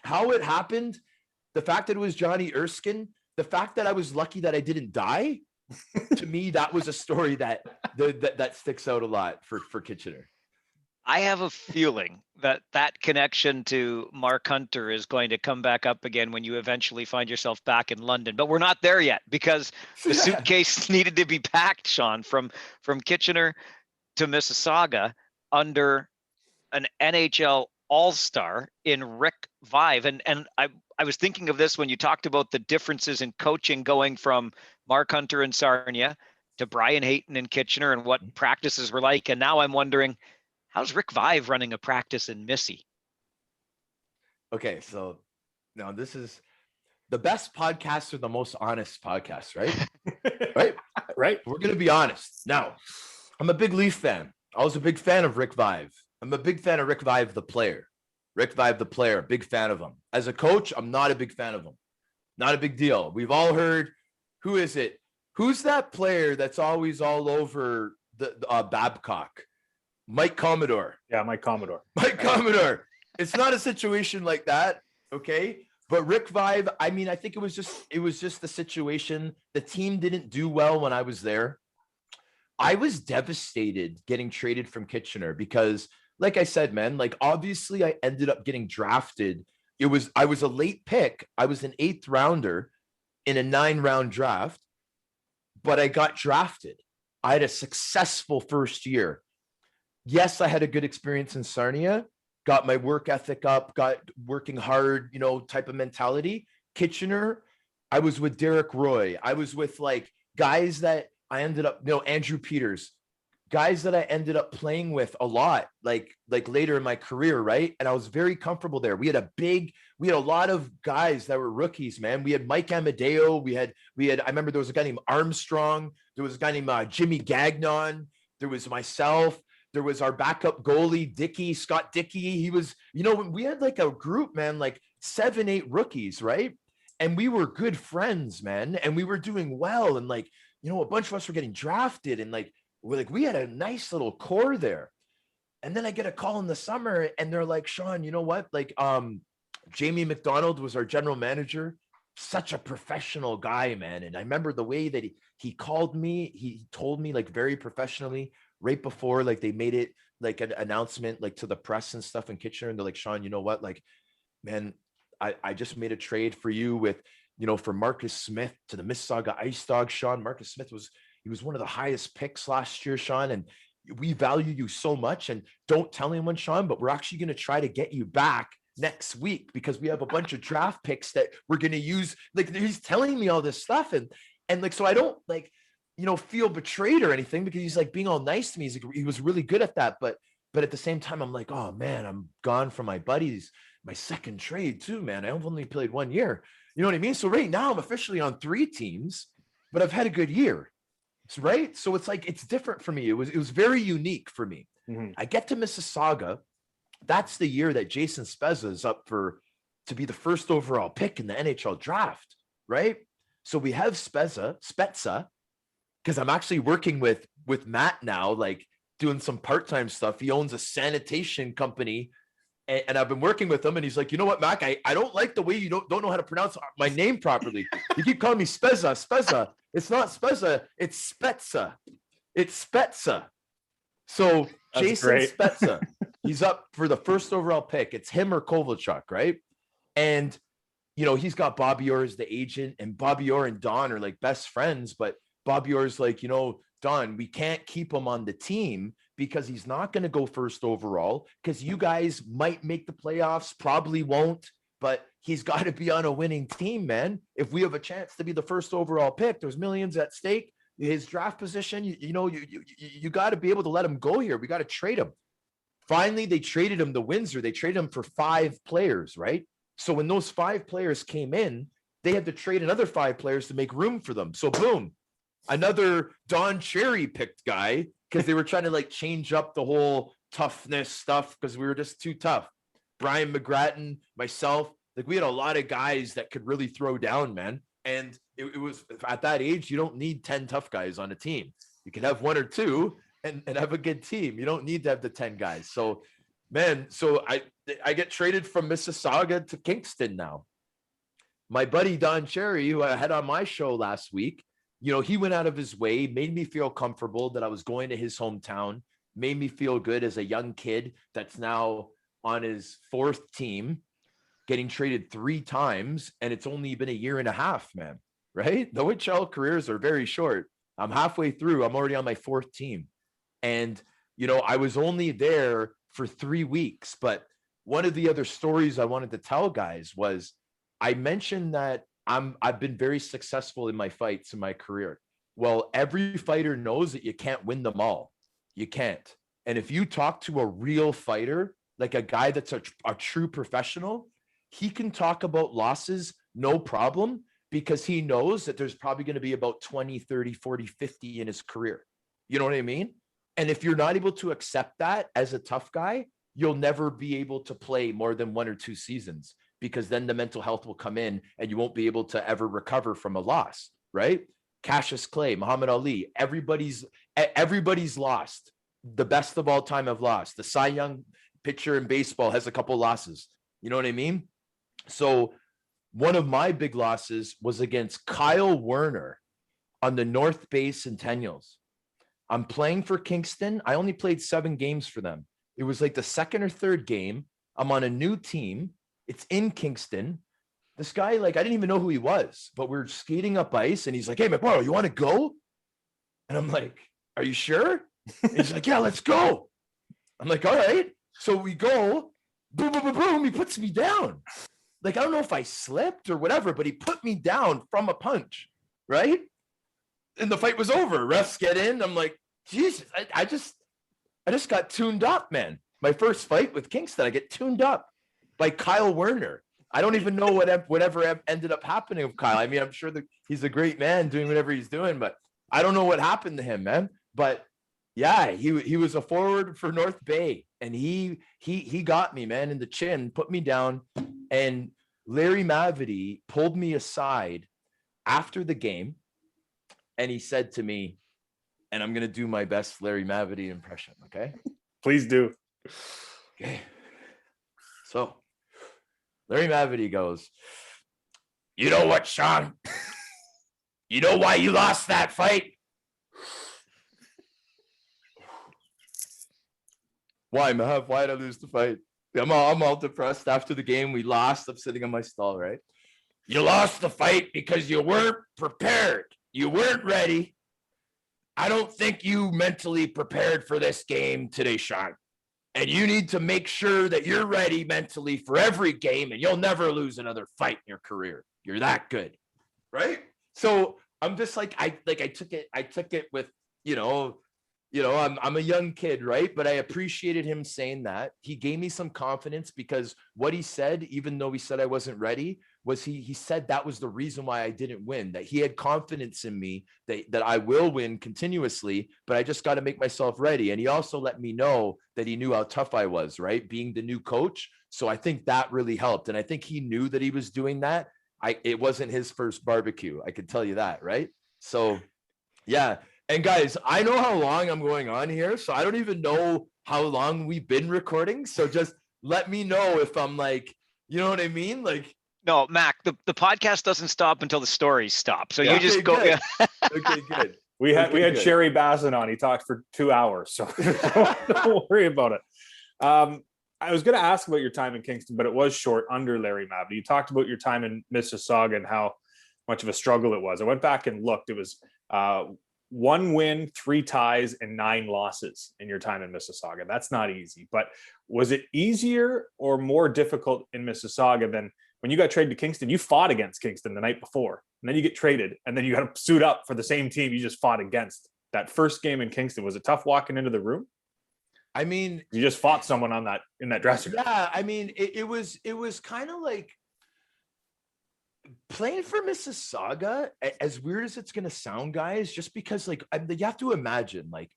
how it happened. The fact that it was Johnny Erskine, the fact that I was lucky that I didn't die, to me, that was a story that sticks out a lot for Kitchener. I have a feeling that connection to Mark Hunter is going to come back up again when you eventually find yourself back in London. But we're not there yet, because the suitcase needed to be packed, Sean, from Kitchener to Mississauga under an NHL All-Star in Rick Vive. And I was thinking of this when you talked about the differences in coaching going from Mark Hunter in Sarnia to Brian Hayton in Kitchener and what practices were like. And now I'm wondering, how's Rick Vive running a practice in Missy? Okay, so now this is the best podcasts are the most honest podcasts, right? Right. We're going to be honest. Now, I'm a big Leaf fan. I was a big fan of Rick Vive. I'm a big fan of Rick Vive, the player. Rick Vive, the player, big fan of him. As a coach, I'm not a big fan of him. Not a big deal. We've all heard, who is it? Who's that player that's always all over the Babcock? Mike Commodore. Yeah, Mike Commodore. Mike Commodore. It's not a situation like that, okay? But Rick Vive, I mean, I think it was just the situation. The team didn't do well when I was there. I was devastated getting traded from Kitchener because, like I said, man, like obviously I ended up getting drafted. I was a late pick. I was an 8th rounder. in a 9-round draft, but I got drafted. I had a successful first year. Yes, I had a good experience in Sarnia, got my work ethic up, got working hard, type of mentality. Kitchener, I was with Derek Roy. I was with like guys that I ended up, Andrew Peters, guys that I ended up playing with a lot, like later in my career, right? And I was very comfortable there. We had a lot of guys that were rookies, man. We had Mike Amadeo. We had, I remember there was a guy named Armstrong. There was a guy named Jimmy Gagnon. There was myself. There was our backup goalie, Scott Dickey. He was, we had like a group, man, like 7-8 rookies, right? And we were good friends, man. And we were doing well. And like, a bunch of us were getting drafted, and we had a nice little core there. And then I get a call in the summer, and they're like, Sean, you know what? Like, Jamie McDonald was our general manager, such a professional guy, man. And I remember the way that he called me, he told me like very professionally right before, like they made it like an announcement, like to the press and stuff in Kitchener. And they're like, Sean, you know what? Like, man, I just made a trade for you with, for Marcus Smith to the Mississauga Ice Dogs, Sean. Marcus Smith was one of the highest picks last year, Sean. And we value you so much. And don't tell anyone, Sean, but we're actually going to try to get you back next week because we have a bunch of draft picks that we're going to use. Like, he's telling me all this stuff. And like, so I don't like, feel betrayed or anything because he's like being all nice to me. He was really good at that. But at the same time, I'm like, oh man, I'm gone from my buddies, my second trade too, man. I've only played 1 year. You know what I mean? So right now I'm officially on 3 teams, but I've had a good year. Right. So it's like, it's different for me. It was very unique for me. Mm-hmm. I get to Mississauga. That's the year that Jason Spezza is up to be the first overall pick in the NHL draft. Right. So we have Spezza, because I'm actually working with Matt now, like doing some part-time stuff. He owns a sanitation company. And I've been working with him, and he's like, you know what, Mac, I don't like the way you don't know how to pronounce my name properly. You keep calling me Spezza. It's not Spezza, it's Spezza. It's Spezza. So that's Jason great. Spezza, he's up for the first overall pick. It's him or Kovalchuk, right? And, he's got Bobby Orr as the agent, and Bobby Orr and Don are like best friends, but Bobby Orr's like, Don, we can't keep him on the team because he's not going to go first overall because you guys might make the playoffs, probably won't, but he's got to be on a winning team, man. If we have a chance to be the first overall pick, there's millions at stake. His draft position, you got to be able to let him go here. We got to trade him. Finally, they traded him to Windsor. They traded him for 5 players, right? So when those 5 players came in, they had to trade another 5 players to make room for them. So boom, another Don Cherry picked guy because they were trying to like change up the whole toughness stuff because we were just too tough. Brian McGrattan, myself, like we had a lot of guys that could really throw down, man. And it was at that age, you don't need 10 tough guys on a team. You can have 1 or 2 and have a good team. You don't need to have the 10 guys. So, man, I get traded from Mississauga to Kingston now. My buddy Don Cherry, who I had on my show last week, he went out of his way, made me feel comfortable that I was going to his hometown, made me feel good as a young kid that's now on his 4th team, getting traded 3 times. And it's only been a year and a half, man, right? The OHL careers are very short. I'm halfway through. I'm already on my 4th team. And, I was only there for 3 weeks. But one of the other stories I wanted to tell guys was I mentioned that I've been very successful in my fights in my career. Well, every fighter knows that you can't win them all. You can't. And if you talk to a real fighter, like a guy that's a true professional, he can talk about losses, no problem, because he knows that there's probably going to be about 20, 30, 40, 50 in his career. You know what I mean? And if you're not able to accept that as a tough guy, you'll never be able to play more than 1 or 2 seasons. Because then the mental health will come in and you won't be able to ever recover from a loss, right? Cassius Clay, Muhammad Ali, everybody's lost. The best of all time have lost. The Cy Young pitcher in baseball has a couple losses. You know what I mean? So one of my big losses was against Kyle Werner on the North Bay Centennials. I'm playing for Kingston. I only played 7 games for them. It was like the 2nd or 3rd game. I'm on a new team. It's in Kingston. this guy, like, I didn't even know who he was, but we're skating up ice and he's like, "Hey, McMorrow, you want to go?" And I'm like, "Are you sure?" And he's like, "Yeah, let's go." I'm like, "All right." So we go, boom, boom, boom, boom. He puts me down. Like, I don't know if I slipped or whatever, but he put me down from a punch, right? And the fight was over. Refs get in. I'm like, Jesus, I just got tuned up, man. My first fight with Kingston, I get tuned up by Kyle Werner. I don't even know whatever ended up happening with Kyle. I mean, I'm sure that he's a great man doing whatever he's doing, but I don't know what happened to him, man. But yeah, he was a forward for North Bay, and he got me, man, in the chin, put me down, and Larry Mavity pulled me aside after the game, and he said to me, and I'm gonna do my best Larry Mavity impression, okay? Please do. Okay. So Larry Mavity goes, "You know what, Sean? You know why you lost that fight?" "Why, Mav? Why did I lose the fight?" I'm all depressed after the game. We lost. I'm sitting on my stall, right? "You lost the fight because you weren't prepared. You weren't ready. I don't think you mentally prepared for this game today, Sean. And you need to make sure that you're ready mentally for every game, and you'll never lose another fight in your career. You're that good." Right? So I'm just like, I took it with, I'm a young kid, right? But I appreciated him saying that. He gave me some confidence, because what he said, even though he said I wasn't ready, was he said that was the reason why I didn't win, that he had confidence in me that I will win continuously, but I just got to make myself ready. And he also let me know that he knew how tough I was, right? Being the new coach. So I think that really helped. And I think he knew that he was doing that. It wasn't his first barbecue. I can tell you that, right? So yeah. And guys, I know how long I'm going on here, so I don't even know how long we've been recording. So just let me know if I'm like, you know what I mean? Like, No, Mac, the podcast doesn't stop until the stories stop. So yeah, you just okay, go. good. Yeah. Okay, good. We had good. Sherry Bassin on. He talked for 2 hours, so don't worry about it. I was going to ask about your time in Kingston, but it was short under Larry Mavity. You talked about your time in Mississauga and how much of a struggle it was. I went back and looked. It was 1 win, 3 ties, and 9 losses in your time in Mississauga. That's not easy. But was it easier or more difficult in Mississauga than when you got traded to Kingston? You fought against Kingston the night before, and then you get traded, and then you got to suit up for the same team you just fought against. That first game in Kingston, was it tough walking into the room? I mean, you just fought someone in that dressing room. Yeah, I mean, it was kind of like playing for Mississauga, as weird as it's gonna sound, guys, just because you have to imagine, like,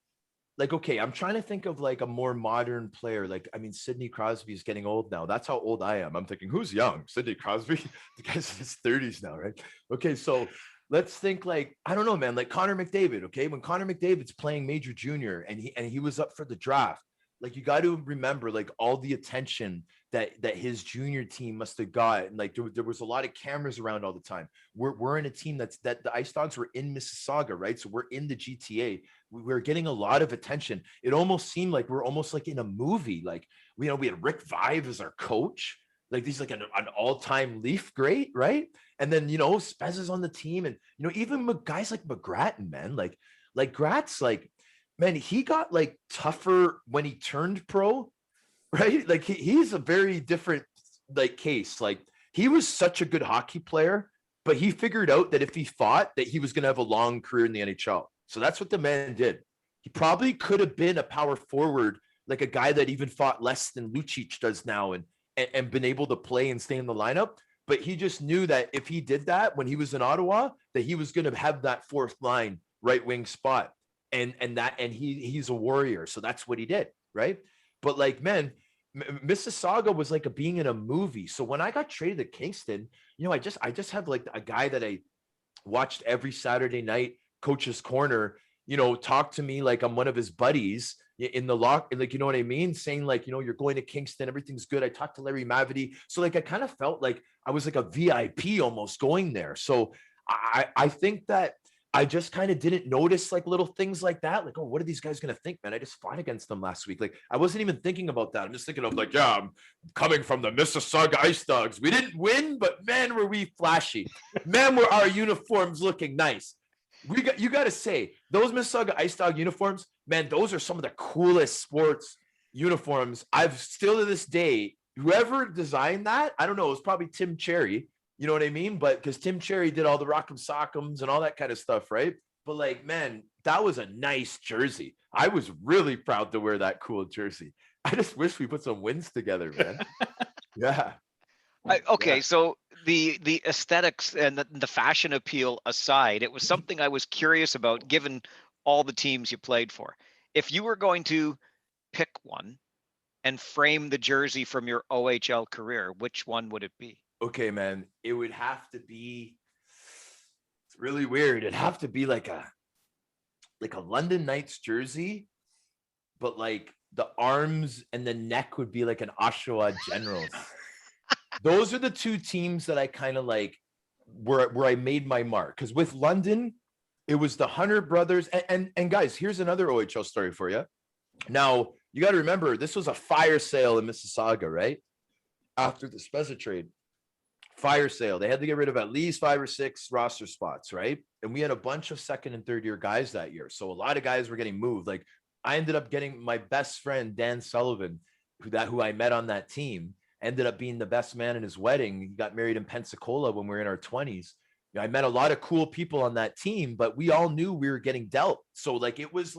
okay, I'm trying to think of like a more modern player. Like, I mean, Sidney Crosby is getting old now. That's how old I am. I'm thinking, who's young? Sidney Crosby? The guy's in his 30s now, right? Okay, so let's think like, I don't know, man, like Connor McDavid. Okay, when Connor McDavid's playing major junior and he was up for the draft, like, you got to remember like all the attention that his junior team must have got. And like there was a lot of cameras around all the time. We're in a team that the Ice Dogs were in Mississauga, right? So we're in the GTA. We're getting a lot of attention. It almost seemed like we're almost like in a movie. Like, we had Rick Vive as our coach. Like, he's like an all-time Leaf great, right? And then, Spez is on the team, and even guys like McGrattan, man, like Gratz, like, man, he got like tougher when he turned pro, right? Like, he's a very different like case. Like, he was such a good hockey player, but he figured out that if he fought, that he was going to have a long career in the NHL. So that's what the man did. He probably could have been a power forward, like a guy that even fought less than Lucic does now, and been able to play and stay in the lineup. But he just knew that if he did that when he was in Ottawa, that he was going to have that fourth line right wing spot. And he's a warrior. So that's what he did. Right. But like, man, Mississauga was like being in a movie. So when I got traded to Kingston, I just have like a guy that I watched every Saturday night, Coach's Corner, talk to me like I'm one of his buddies in the lock, like, you know what I mean? Saying like, you're going to Kingston, everything's good. I talked to Larry Mavity. So like, I kind of felt like I was like a VIP almost going there. So I think that I just kind of didn't notice like little things like that. Like, oh, what are these guys going to think, man? I just fought against them last week. Like, I wasn't even thinking about that. I'm just thinking of like, yeah, I'm coming from the Mississauga Ice Dogs. We didn't win, but man, were we flashy. Man, were our uniforms looking nice. You got to say, those Mississauga Ice Dog uniforms, man, those are some of the coolest sports uniforms I've still to this day. Whoever designed that, I don't know, it was probably Tim Cherry. You know what I mean? But because Tim Cherry did all the Rock'em Sock'ems and all that kind of stuff, right? But like, man, that was a nice jersey. I was really proud to wear that cool jersey. I just wish we put some wins together, man. Yeah. Okay, so the aesthetics and the fashion appeal aside, it was something I was curious about given all the teams you played for. If you were going to pick one and frame the jersey from your OHL career, which one would it be? Okay, man, it would have to be, it's really weird. It'd have to be like a London Knights jersey, but like the arms and the neck would be like an Oshawa Generals. Those are the two teams that I kind of like where I made my mark. Because with London, it was the Hunter brothers. And guys, here's another OHL story for you. Now, you got to remember, this was a fire sale in Mississauga, right? After the Spezza trade. Fire sale. They had to get rid of at least 5 or 6 roster spots, right? And we had a bunch of second and third year guys that year. So a lot of guys were getting moved. Like I ended up getting my best friend, Dan Sullivan, who I met on that team, ended up being the best man in his wedding. He got married in Pensacola when we were in our 20s. I met a lot of cool people on that team, but we all knew we were getting dealt. So like, it was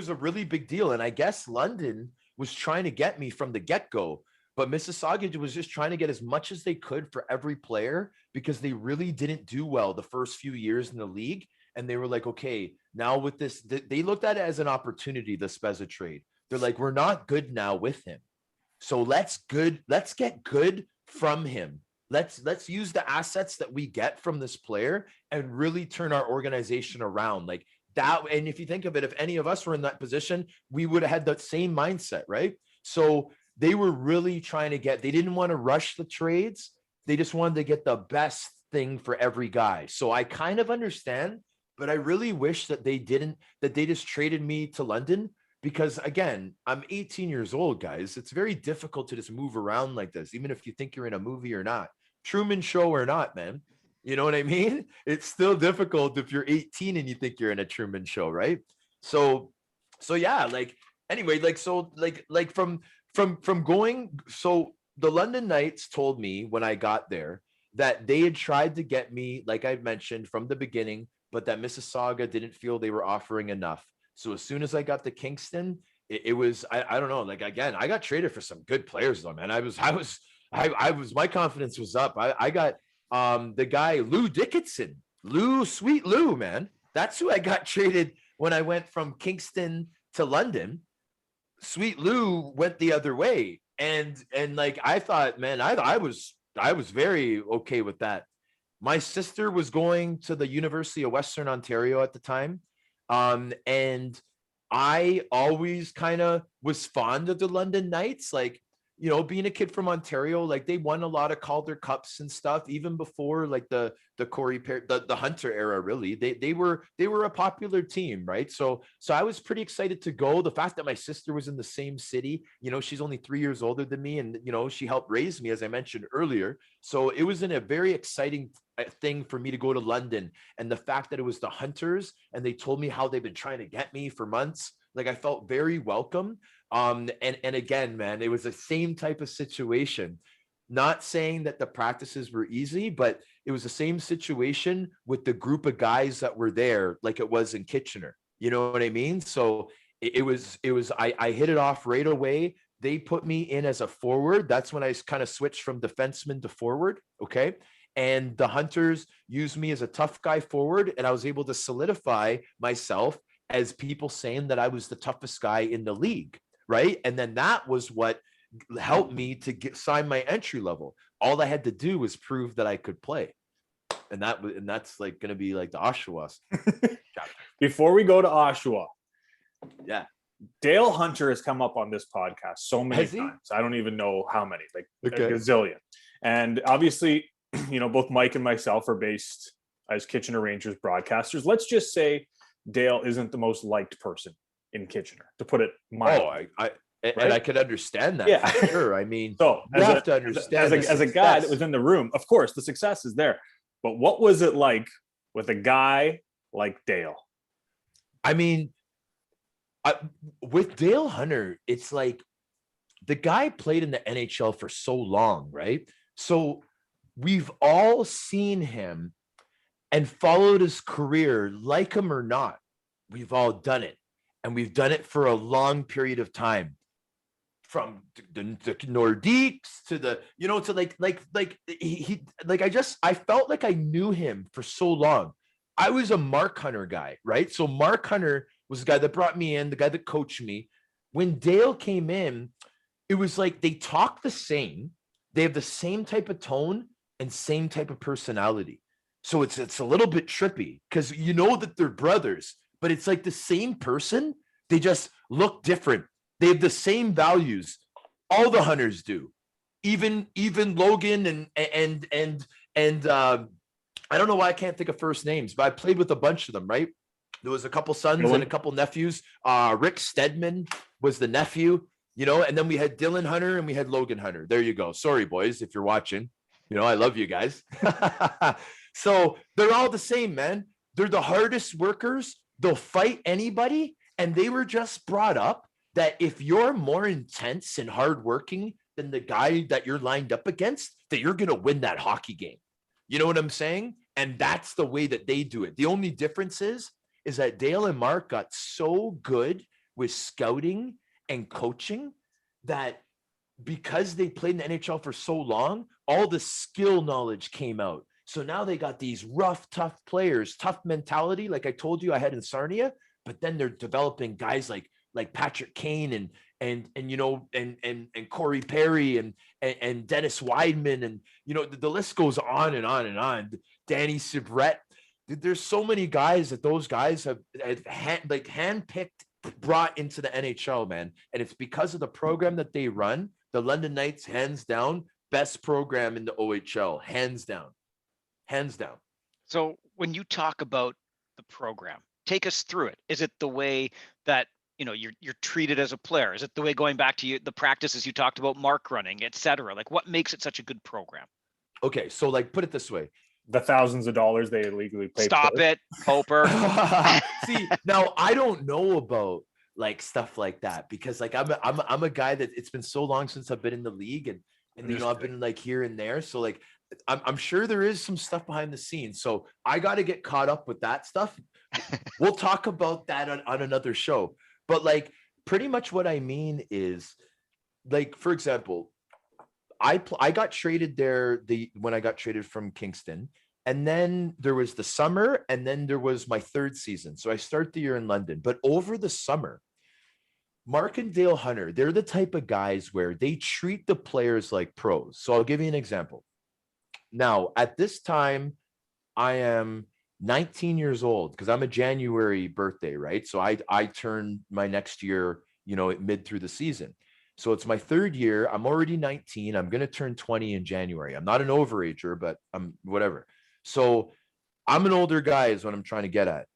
a really big deal. And I guess London was trying to get me from the get-go. But Mississauga was just trying to get as much as they could for every player because they really didn't do well the first few years in the league. And they were like, okay, now with this, they looked at it as an opportunity, the Spezza trade. They're like, we're not good now with him. So let's get good from him. Let's use the assets that we get from this player and really turn our organization around like that. And if you think of it, if any of us were in that position, we would have had that same mindset, right? So they were really trying to they didn't want to rush the trades. They just wanted to get the best thing for every guy. So I kind of understand, but I really wish that they just traded me to London because again, I'm 18 years old, guys. It's very difficult to just move around like this, even if you think you're in a movie or not. Truman Show or not, man. You know what I mean? It's still difficult if you're 18 and you think you're in a Truman Show, right? So yeah, like anyway, like so like from going, so the London Knights told me when I got there that they had tried to get me, like I mentioned from the beginning, but that Mississauga didn't feel they were offering enough. So as soon as I got to Kingston, it was, I don't know, like again, I got traded for some good players though, man. I was, my confidence was up. I got the guy, Lou Dickinson, Sweet Lou, man. That's who I got traded when I went from Kingston to London. Sweet Lou went the other way. And like, I thought, man, I was very okay with that. My sister was going to the University of Western Ontario at the time. And I always kind of was fond of the London Knights, like, you know, being a kid from Ontario, like they won a lot of Calder Cups and stuff, even before like the Corey Perry, the Hunter era, really. They were a popular team, right? So I was pretty excited to go. The fact that my sister was in the same city, you know, she's only 3 years older than me, and you know, she helped raise me, as I mentioned earlier. So it was in a very exciting thing for me to go to London. And the fact that it was the Hunters and they told me how they've been trying to get me for months, like I felt very welcome. And again, man, it was the same type of situation. Not saying that the practices were easy, but it was the same situation with the group of guys that were there, like it was in Kitchener. You know what I mean? So it was I hit it off right away. They put me in as a forward. That's when I kind of switched from defenseman to forward. Okay. And the Hunters used me as a tough guy forward, and I was able to solidify myself as people saying that I was the toughest guy in the league. Right. And then that was what helped me to sign my entry level. All I had to do was prove that I could play. And that's like going to be like the Oshawa. Before we go to Oshawa. Yeah. Dale Hunter has come up on this podcast so many times. I don't even know how many, like a gazillion. And obviously, you know, both Mike and myself are based as Kitchener Rangers broadcasters, let's just say Dale isn't the most liked person in Kitchener, to put it mildly. And I could understand that. Yeah. For sure. I mean, So you have to understand as a guy that was in the room, of course, the success is there. But what was it like with a guy like Dale? I mean, with Dale Hunter, it's like the guy played in the NHL for so long, right? So we've all seen him and followed his career, like him or not. We've all done it. And we've done it for a long period of time. From the Nordiques to the, to I felt like I knew him for so long. I was a Mark Hunter guy, right? So Mark Hunter was the guy that brought me in, the guy that coached me. When Dale came in, it was like they talk the same. They have the same type of tone and same type of personality. So it's a little bit trippy because you know that they're brothers, but it's like the same person. They just look different. They have the same values. All the Hunters do. Even Logan and I don't know why I can't think of first names, but I played with a bunch of them, right? There was a couple sons and a couple nephews. Rick Stedman was the nephew, and then we had Dylan Hunter and we had Logan Hunter. There you go. Sorry, boys, if you're watching. I love you guys. So they're all the same, man. They're the hardest workers. They'll fight anybody. And they were just brought up that if you're more intense and hardworking than the guy that you're lined up against, that you're going to win that hockey game. You know what I'm saying? And that's the way that they do it. The only difference is that Dale and Mark got so good with scouting and coaching that because they played in the NHL for so long, all the skill knowledge came out. So now they got these rough, tough players, tough mentality, like I told you I had in Sarnia, but then they're developing guys like Patrick Kane and Corey Perry and Dennis Weidman and the list goes on and on and on. Danny Subret. There's so many guys that those guys have handpicked, brought into the NHL, man. And it's because of the program that they run. The London Knights, hands down, best program in the OHL, hands down. So when you talk about the program, take us through it. Is it the way that you're treated as a player? Is it the way, going back to the practices you talked about, Mark running, etc.? Like, what makes it such a good program? Okay, so put it this way: the thousands of dollars they illegally pay. Stop it, Hoper. See, now I don't know about stuff like that because I'm a guy that it's been so long since I've been in the league and I've been here and there. So I'm sure there is some stuff behind the scenes. So I got to get caught up with that stuff. We'll talk about that on another show. But pretty much what I mean is for example, I got traded there when I got traded from Kingston, and then there was the summer, and then there was my third season. So I start the year in London, but over the summer, Mark and Dale Hunter, they're the type of guys where they treat the players like pros. So I'll give you an example. Now, at this time, I am 19 years old because I'm a January birthday, right? So I turn my next year, mid through the season. So it's my third year. I'm already 19. I'm going to turn 20 in January. I'm not an overager, but I'm whatever. So I'm an older guy is what I'm trying to get at.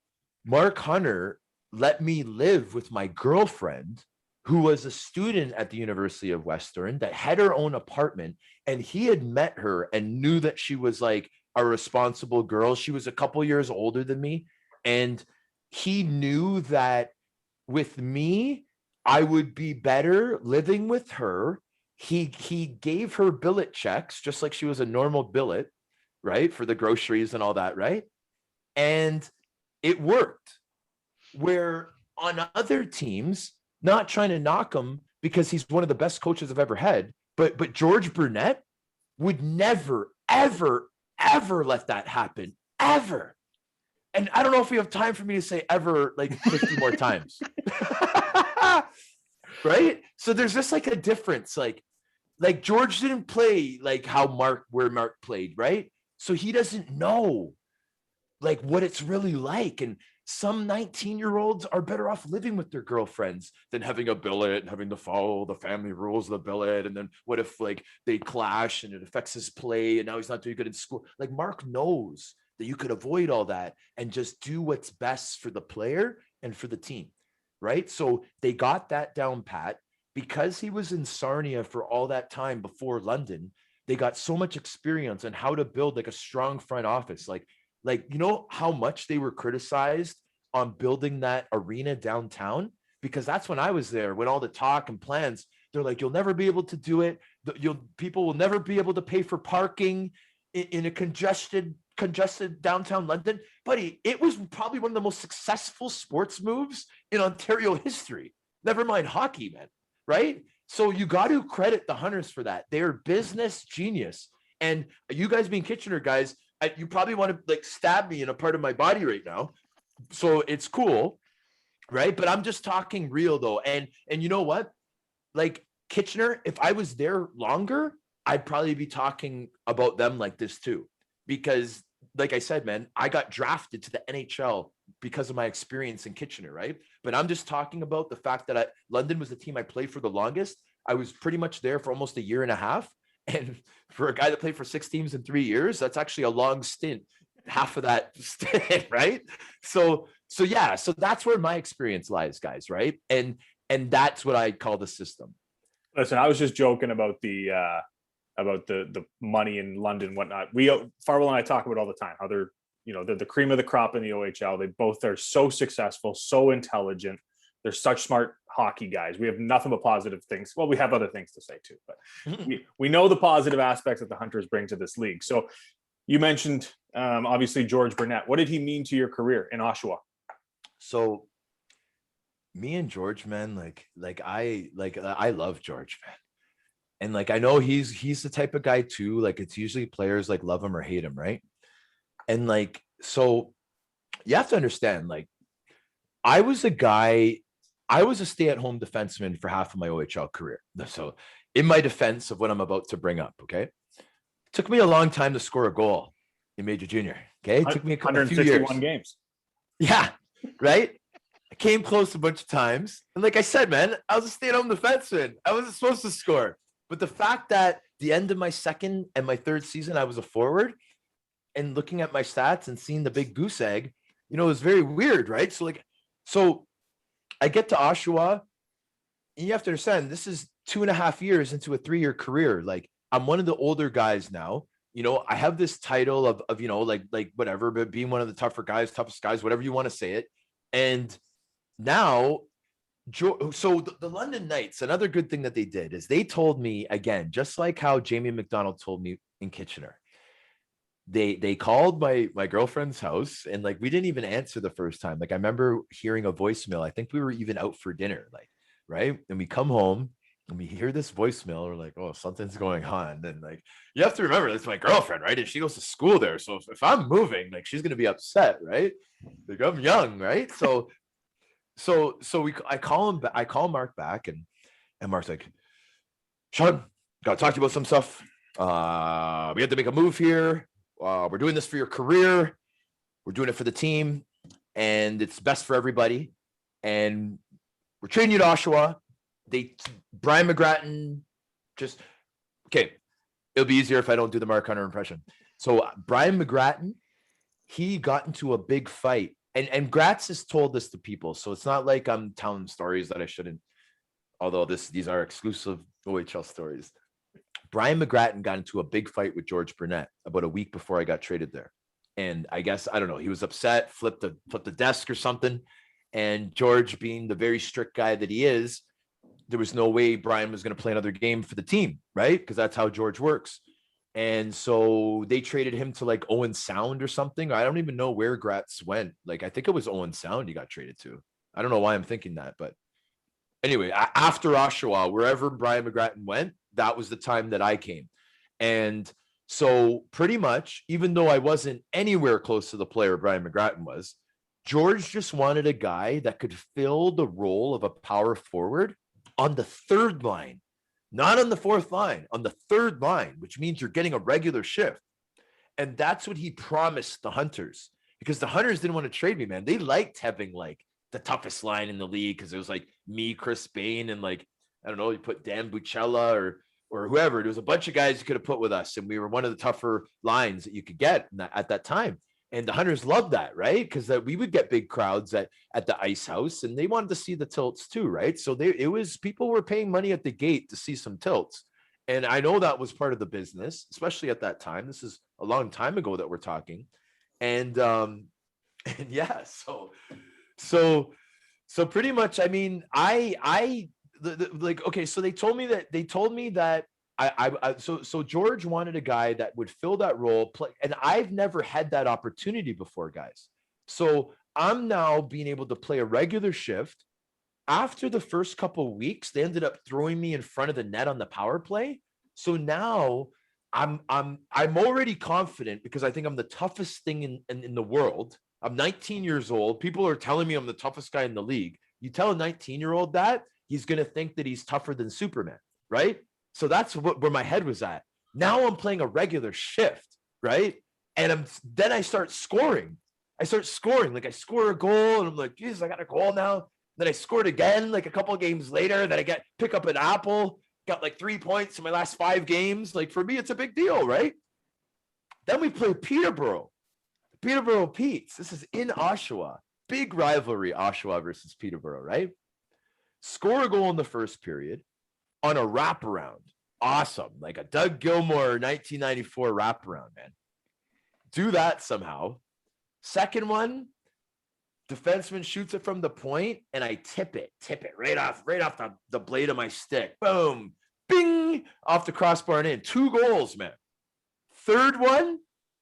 Mark Hunter let me live with my girlfriend, who was a student at the University of Western, that had her own apartment, and he had met her and knew that she was a responsible girl. She was a couple years older than me, and he knew that with me, I would be better living with her. He gave her billet checks, just like she was a normal billet, right, for the groceries and all that, right? And it worked. Where on other teams, not trying to knock him because he's one of the best coaches I've ever had, but George Burnett would never, ever, ever let that happen, ever. And I don't know if we have time for me to say ever 50 more times. Right? So there's just a difference. George didn't play where Mark played, right? So he doesn't know what it's really like. And some 19-year-olds are better off living with their girlfriends than having a billet and having to follow the family rules of the billet. And then what if they clash and it affects his play and now he's not doing good in school? Mark knows that you could avoid all that and just do what's best for the player and for the team, right? So they got that down pat. Because he was in Sarnia for all that time before London, they got so much experience on how to build like a strong front office. Like, you know how much they were criticized on building that arena downtown? Because that's when I was there, when all the talk and plans, they're like, you'll never be able to do it. People will never be able to pay for parking in a congested downtown London. Buddy, it was probably one of the most successful sports moves in Ontario history. Never mind hockey, man. Right? So you got to credit the Hunters for that. They're business genius. And you guys being Kitchener guys, you probably want to like stab me in a part of my body right now. So it's cool. Right? But I'm just talking real though. And you know what? Like Kitchener, if I was there longer, I'd probably be talking about them like this too. Because like I said, man, I got drafted to the NHL because of my experience in Kitchener, right? But I'm just talking about the fact that London was the team I played for the longest. I was pretty much there for almost a year and a half. And for a guy that played for 6 teams in 3 years, that's actually a long stint, half of that stint, right? So yeah, so that's where my experience lies, guys, right? And that's what I call the system. Listen, I was just joking about the money in London and whatnot. Farwell and I talk about it all the time, how they're the cream of the crop in the OHL. They both are so successful, so intelligent. They're such smart hockey guys. We have nothing but positive things. Well, we have other things to say too, but we know the positive aspects that the Hunters bring to this league. So you mentioned obviously George Burnett. What did he mean to your career in Oshawa? So me and George, man, I love George, man. And like, I know he's the type of guy too. Like it's usually players like love him or hate him. Right. And like, so you have to understand, like I was a stay-at-home defenseman for half of my OHL career. So in my defense of what I'm about to bring up, okay, it took me a long time to score a goal in Major Junior. Okay. It took me a few years. 161 games. Yeah. Right. I came close a bunch of times. And like I said, man, I was a stay-at-home defenseman. I wasn't supposed to score. But the fact that the end of my second and my third season, I was a forward, and looking at my stats and seeing the big goose egg, it was very weird, right? So I get to Oshawa, and you have to understand, this is 2.5 years into a 3-year career. Like I'm one of the older guys now. I have this title of like whatever, but being one of the toughest guys, whatever you want to say it. And now, so the London Knights, another good thing that they did is they told me, again, just like how Jamie McDonald told me in Kitchener, they called my girlfriend's house, and like we didn't even answer the first time. Like I remember hearing a voicemail. I think we were even out for dinner, like, right? And we come home and we hear this voicemail. We're like, oh, something's going on. And like, you have to remember, that's my girlfriend, right? And she goes to school there. So if I'm moving, like she's gonna be upset, right? Like I'm young, right? So I call Mark back, and Mark's like, Sean, gotta talk to you about some stuff. We had to make a move here. We're doing this for your career. We're doing it for the team, and it's best for everybody. And we're trading you to Oshawa. Brian McGrattan, okay. It'll be easier if I don't do the Mark Hunter impression. So Brian McGrattan, he got into a big fight. And Gratz has told this to people, so it's not like I'm telling stories that I shouldn't, although these are exclusive OHL stories. Brian McGrattan got into a big fight with George Burnett about a week before I got traded there. And I guess, I don't know, he was upset, flipped the desk or something. And George, being the very strict guy that he is, there was no way Brian was going to play another game for the team, right? Because that's how George works. And so they traded him to like Owen Sound or something. I don't even know where Gratz went. Like, I think it was Owen Sound he got traded to. I don't know why I'm thinking that, but anyway, after Oshawa, wherever Brian McGrattan went, that was the time that I came. And so pretty much, even though I wasn't anywhere close to the player Brian McGrattan was, George just wanted a guy that could fill the role of a power forward on the third line. Not on the fourth line, on the third line, which means you're getting a regular shift. And that's what he promised the Hunters, because the Hunters didn't want to trade me, man. They liked having like the toughest line in the league, because it was like me, Chris Bain, and like, I don't know, you put Dan Bucella or whoever. There was a bunch of guys you could have put with us, and we were one of the tougher lines that you could get at that time. And the Hunters loved that, right? Because we would get big crowds at the Ice House, and they wanted to see the tilts too, right? So people were paying money at the gate to see some tilts. And I know that was part of the business, especially at that time. This is a long time ago that we're talking. And and yeah, so pretty much, I mean, okay, so they told me that so George wanted a guy that would fill that role, play, and I've never had that opportunity before, guys. So I'm now being able to play a regular shift. After the first couple of weeks, they ended up throwing me in front of the net on the power play. So now I'm already confident because I think I'm the toughest thing in the world. I'm 19 years old. People are telling me I'm the toughest guy in the league. You tell a 19-year-old that, he's going to think that he's tougher than Superman, right? So that's where my head was at. Now I'm playing a regular shift, right? And then I start scoring. Like I score a goal and I'm like, geez, I got a goal now. Then I scored again, like a couple of games later. Then I pick up an apple, got like 3 points in my last 5 games. Like for me, it's a big deal, right? Then we play Peterborough Petes. This is in Oshawa. Big rivalry, Oshawa versus Peterborough, right? Score a goal in the first period on a wraparound. Awesome. Like a Doug Gilmour 1994 wraparound, man. Do that somehow. Second one, defenseman shoots it from the point, and I tip it right off the blade of my stick. Boom, bing, off the crossbar and in. 2 goals, man. Third one,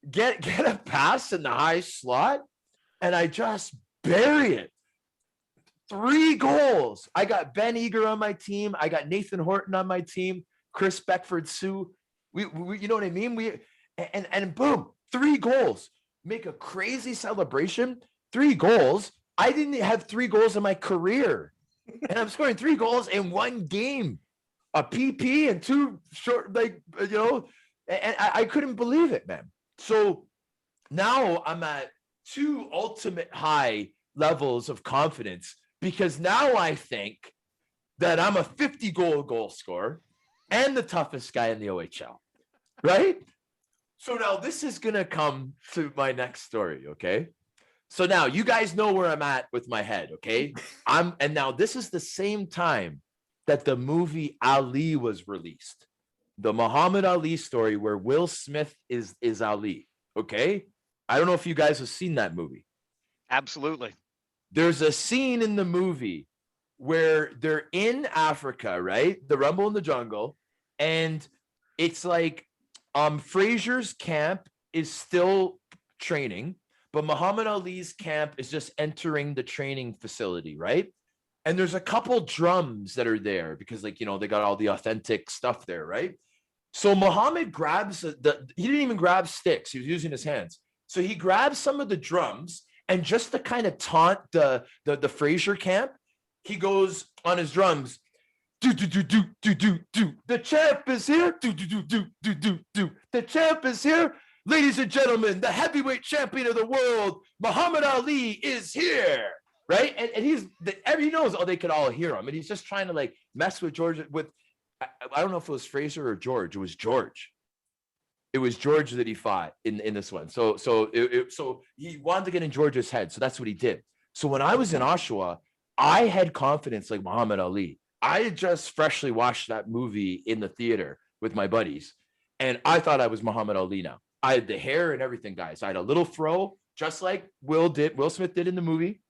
get a pass in the high slot, and I just bury it. 3 goals. I got Ben Eager on my team. I got Nathan Horton on my team. Chris Beckford-Sue. We you know what I mean? And boom, 3 goals. Make a crazy celebration. 3 goals. I didn't have 3 goals in my career, and I'm scoring 3 goals in 1 game. A PP and 2 short, like, you know, and I couldn't believe it, man. So now I'm at 2 ultimate high levels of confidence, because now I think that I'm a 50-goal scorer and the toughest guy in the OHL, right? So now this is going to come to my next story, okay? So now you guys know where I'm at with my head, okay? And now this is the same time that the movie Ali was released. The Muhammad Ali story where Will Smith is Ali, okay? I don't know if you guys have seen that movie. Absolutely. There's a scene in the movie where they're in Africa, right? The Rumble in the Jungle. And it's like Fraser's camp is still training, but Muhammad Ali's camp is just entering the training facility, right? And there's a couple drums that are there because, like, you know, they got all the authentic stuff there, right? So Muhammad grabs he didn't even grab sticks. He was using his hands. So he grabs some of the drums, and just to kind of taunt the Fraser camp, he goes on his drums, do do do do do do do. The champ is here. Do do do do do do do. The champ is here. Ladies and gentlemen, the heavyweight champion of the world, Muhammad Ali, is here. Right? And he knows, they could all hear him. And he's just trying to like mess with George. I don't know if it was Fraser or George. It was George. It was George that he fought in this one. So he wanted to get in George's head. So that's what he did. So when I was in Oshawa, I had confidence like Muhammad Ali. I had just freshly watched that movie in the theater with my buddies, and I thought I was Muhammad Ali now. I had the hair and everything, guys. I had a little fro, just like Will Smith did in the movie.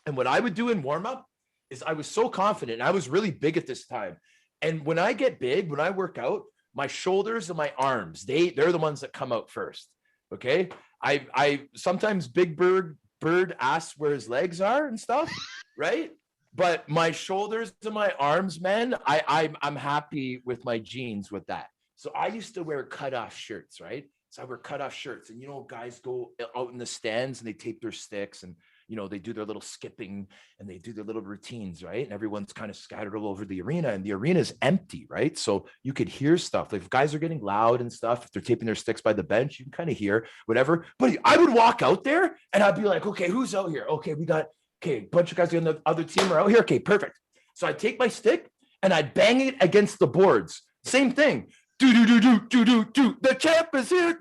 And what I would do in warm-up is I was so confident. I was really big at this time. And when I get big, when I work out, my shoulders and my arms, they're the ones that come out first. Okay. I sometimes Big Bird asks where his legs are and stuff, right? But my shoulders and my arms, man, I'm happy with my jeans with that. So I used to wear cutoff shirts, right? So I wear cutoff shirts, and, you know, guys go out in the stands and they tape their sticks, and, you know, they do their little skipping and they do their little routines, right? And everyone's kind of scattered all over the arena, and the arena is empty, right? So you could hear stuff. Like if guys are getting loud and stuff, if they're taping their sticks by the bench, you can kind of hear whatever. But I would walk out there and I'd be like, okay, who's out here? Okay, a bunch of guys on the other team are out here. Okay, perfect. So I take my stick and I bang it against the boards. Same thing. The champ is here.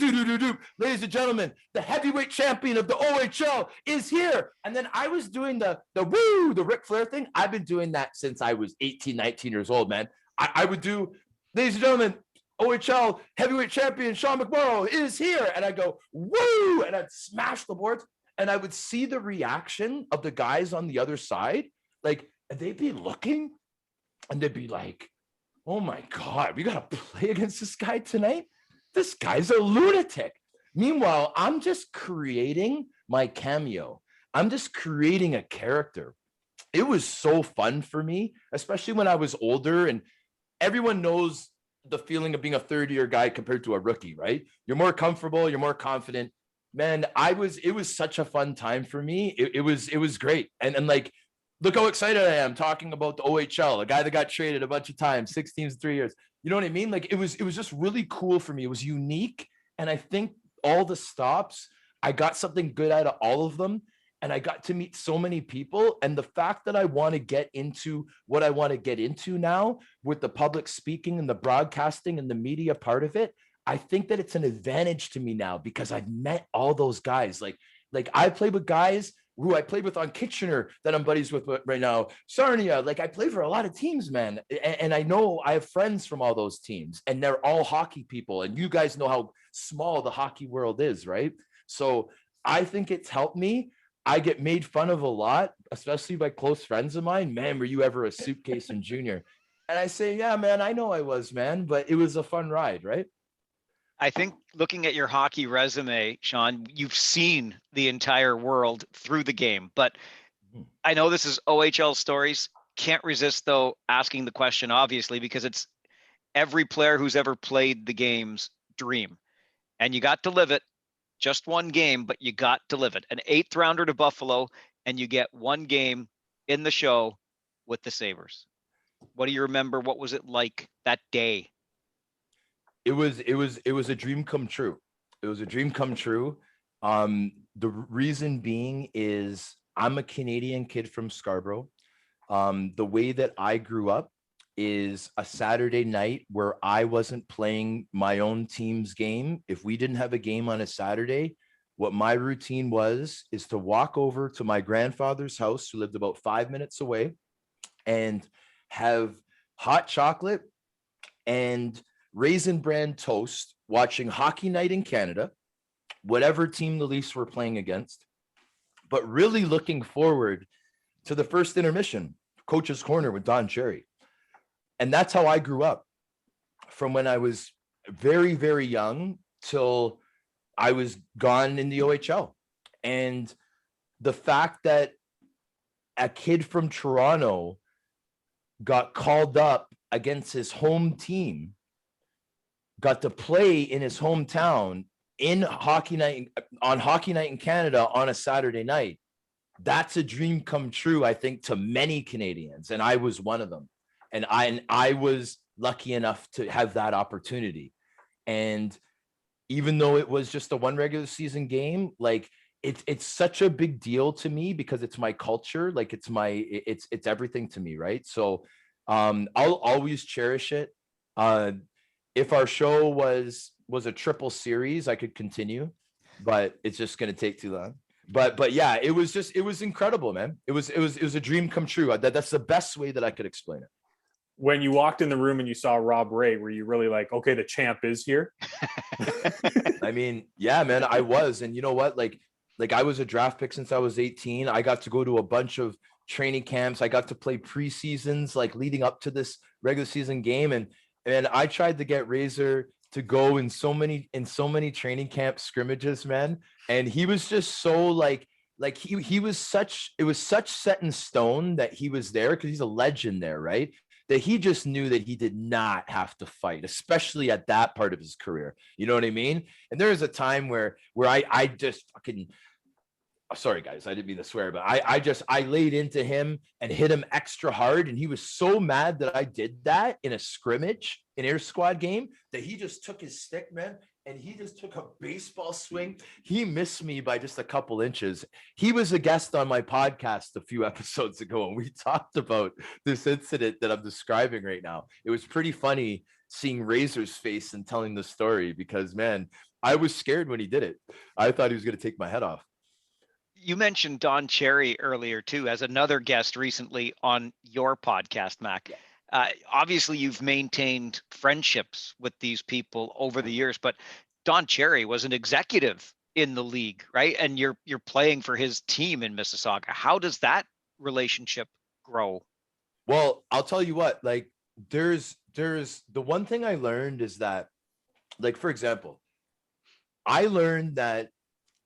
Ladies and gentlemen, the heavyweight champion of the OHL is here. And then I was doing the Ric Flair thing. I've been doing that since I was 18, 19 years old, man. I would do, ladies and gentlemen, OHL heavyweight champion Sean McMorrow is here. And I go, woo, and I'd smash the boards. And I would see the reaction of the guys on the other side. Like, they'd be looking and they'd be like, oh my God, we got to play against this guy tonight? This guy's a lunatic. Meanwhile, I'm just creating my cameo. I'm just creating a character. It was so fun for me, especially when I was older, and everyone knows the feeling of being a third-year guy compared to a rookie, right? You're more comfortable, you're more confident. Man, it was such a fun time for me. It was great. And like, look how excited I am talking about the OHL, a guy that got traded a bunch of times, 6 teams, 3 years. You know what I mean? Like, it was just really cool for me. It was unique. And I think all the stops, I got something good out of all of them. And I got to meet so many people. And the fact that I want to get into what I want to get into now with the public speaking and the broadcasting and the media part of it, I think that it's an advantage to me now because I've met all those guys. Like I played with guys who I played with on Kitchener that I'm buddies with right now. Sarnia, like I play for a lot of teams, man. And I know I have friends from all those teams and they're all hockey people. And you guys know how small the hockey world is, right? So I think it's helped me. I get made fun of a lot, especially by close friends of mine. Man, were you ever a suitcase in junior? And I say, yeah, man, I know I was, man, but it was a fun ride, right? I think looking at your hockey resume, Sean, you've seen the entire world through the game, but I know this is OHL Stories. Can't resist, though, asking the question, obviously, because it's every player who's ever played the game's dream. And you got to live it. Just one game, but you got to live it. An 8th rounder to Buffalo, and you get one game in the show with the Sabres. What do you remember? What was it like that day? It was a dream come true. It was a dream come true. The reason being is I'm a Canadian kid from Scarborough. The way that I grew up is a Saturday night where I wasn't playing my own team's game. If we didn't have a game on a Saturday, what my routine is to walk over to my grandfather's house, who lived about 5 minutes away, and have hot chocolate and Raisin Bran toast, watching Hockey Night in Canada, whatever team the Leafs were playing against, but really looking forward to the first intermission, Coach's Corner with Don Cherry. And that's how I grew up from when I was very, very young till I was gone in the OHL. And the fact that a kid from Toronto got called up against his home team, got to play in his hometown on Hockey Night in Canada on a Saturday night. That's a dream come true, I think, to many Canadians. And I was one of them. And I was lucky enough to have that opportunity. And even though it was just a one regular season game, like it's such a big deal to me because it's my culture. Like it's everything to me. Right. So I'll always cherish it. If our show was a triple series, I could continue, but it's just going to take too long. But yeah, it was incredible, man. It was a dream come true. That's the best way that I could explain it. When you walked in the room and you saw Rob Ray, were you really like, okay, the champ is here? I mean, yeah, man, I was. And you know what? Like I was a draft pick since I was 18. I got to go to a bunch of training camps. I got to play preseasons, like leading up to this regular season game. And I tried to get Razor to go in so many training camp scrimmages, man. And he was just so like he was such set in stone that he was there because he's a legend there, right? That he just knew that he did not have to fight, especially at that part of his career. You know what I mean? And there was a time where I just fucking, sorry guys, I didn't mean to swear, but I laid into him and hit him extra hard. And he was so mad that I did that in a scrimmage, an air squad game, that he just took his stick, man, and he just took a baseball swing. He missed me by just a couple inches. He was a guest on my podcast a few episodes ago, and we talked about this incident that I'm describing right now. It was pretty funny seeing Razor's face and telling the story, because man, I was scared when he did it. I thought he was going to take my head off. You mentioned Don Cherry earlier too, as another guest recently on your podcast, Mac. Obviously, you've maintained friendships with these people over the years, but Don Cherry was an executive in the league, right? And you're playing for his team in Mississauga. How does that relationship grow? Well, I'll tell you what, like there's the one thing I learned is that, like, for example, I learned that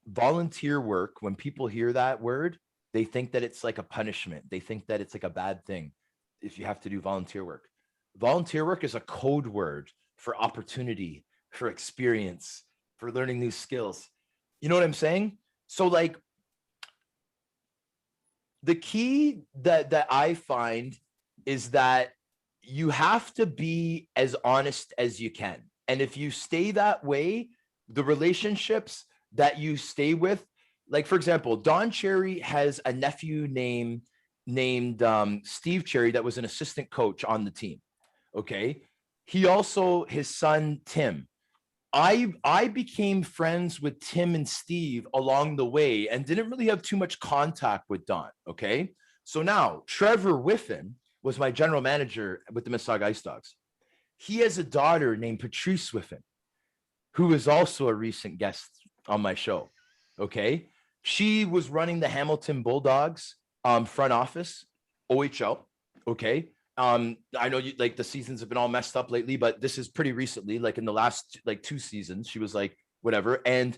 volunteer work, when people hear that word, they think that it's like a punishment. They think that it's like a bad thing if you have to do volunteer work. Volunteer work is a code word for opportunity, for experience, for learning new skills. You know what I'm saying? So like the key that I find is that you have to be as honest as you can. And if you stay that way, the relationships that you stay with, like for example, Don Cherry has a nephew named Steve Cherry that was an assistant coach on the team. Okay. He also, his son, Tim. I became friends with Tim and Steve along the way and didn't really have too much contact with Don. Okay. So now Trevor Whiffen was my general manager with the Mississauga Ice Dogs. He has a daughter named Patrice Whiffen, who is also a recent guest on my show. Okay. She was running the Hamilton Bulldogs front office, OHL. Okay. I know you like the seasons have been all messed up lately, but this is pretty recently, like in the last like 2 seasons, she was like, whatever. And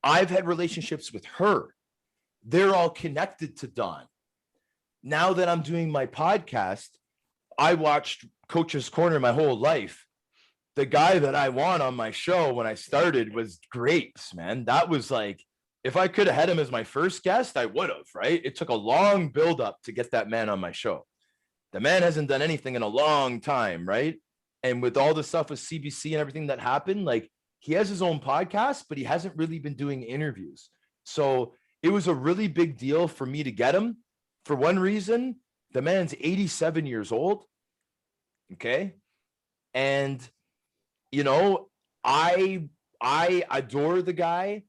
I've had relationships with her. They're all connected to Don. Now that I'm doing my podcast, I watched Coach's Corner my whole life. The guy that I want on my show when I started was Grapes, man. That was like, if I could have had him as my first guest, I would have, right? It took a long buildup to get that man on my show. The man hasn't done anything in a long time, right? And with all the stuff with CBC and everything that happened, like he has his own podcast, but he hasn't really been doing interviews. So it was a really big deal for me to get him. For one reason, the man's 87 years old. Okay. And, you know, I adore the guy.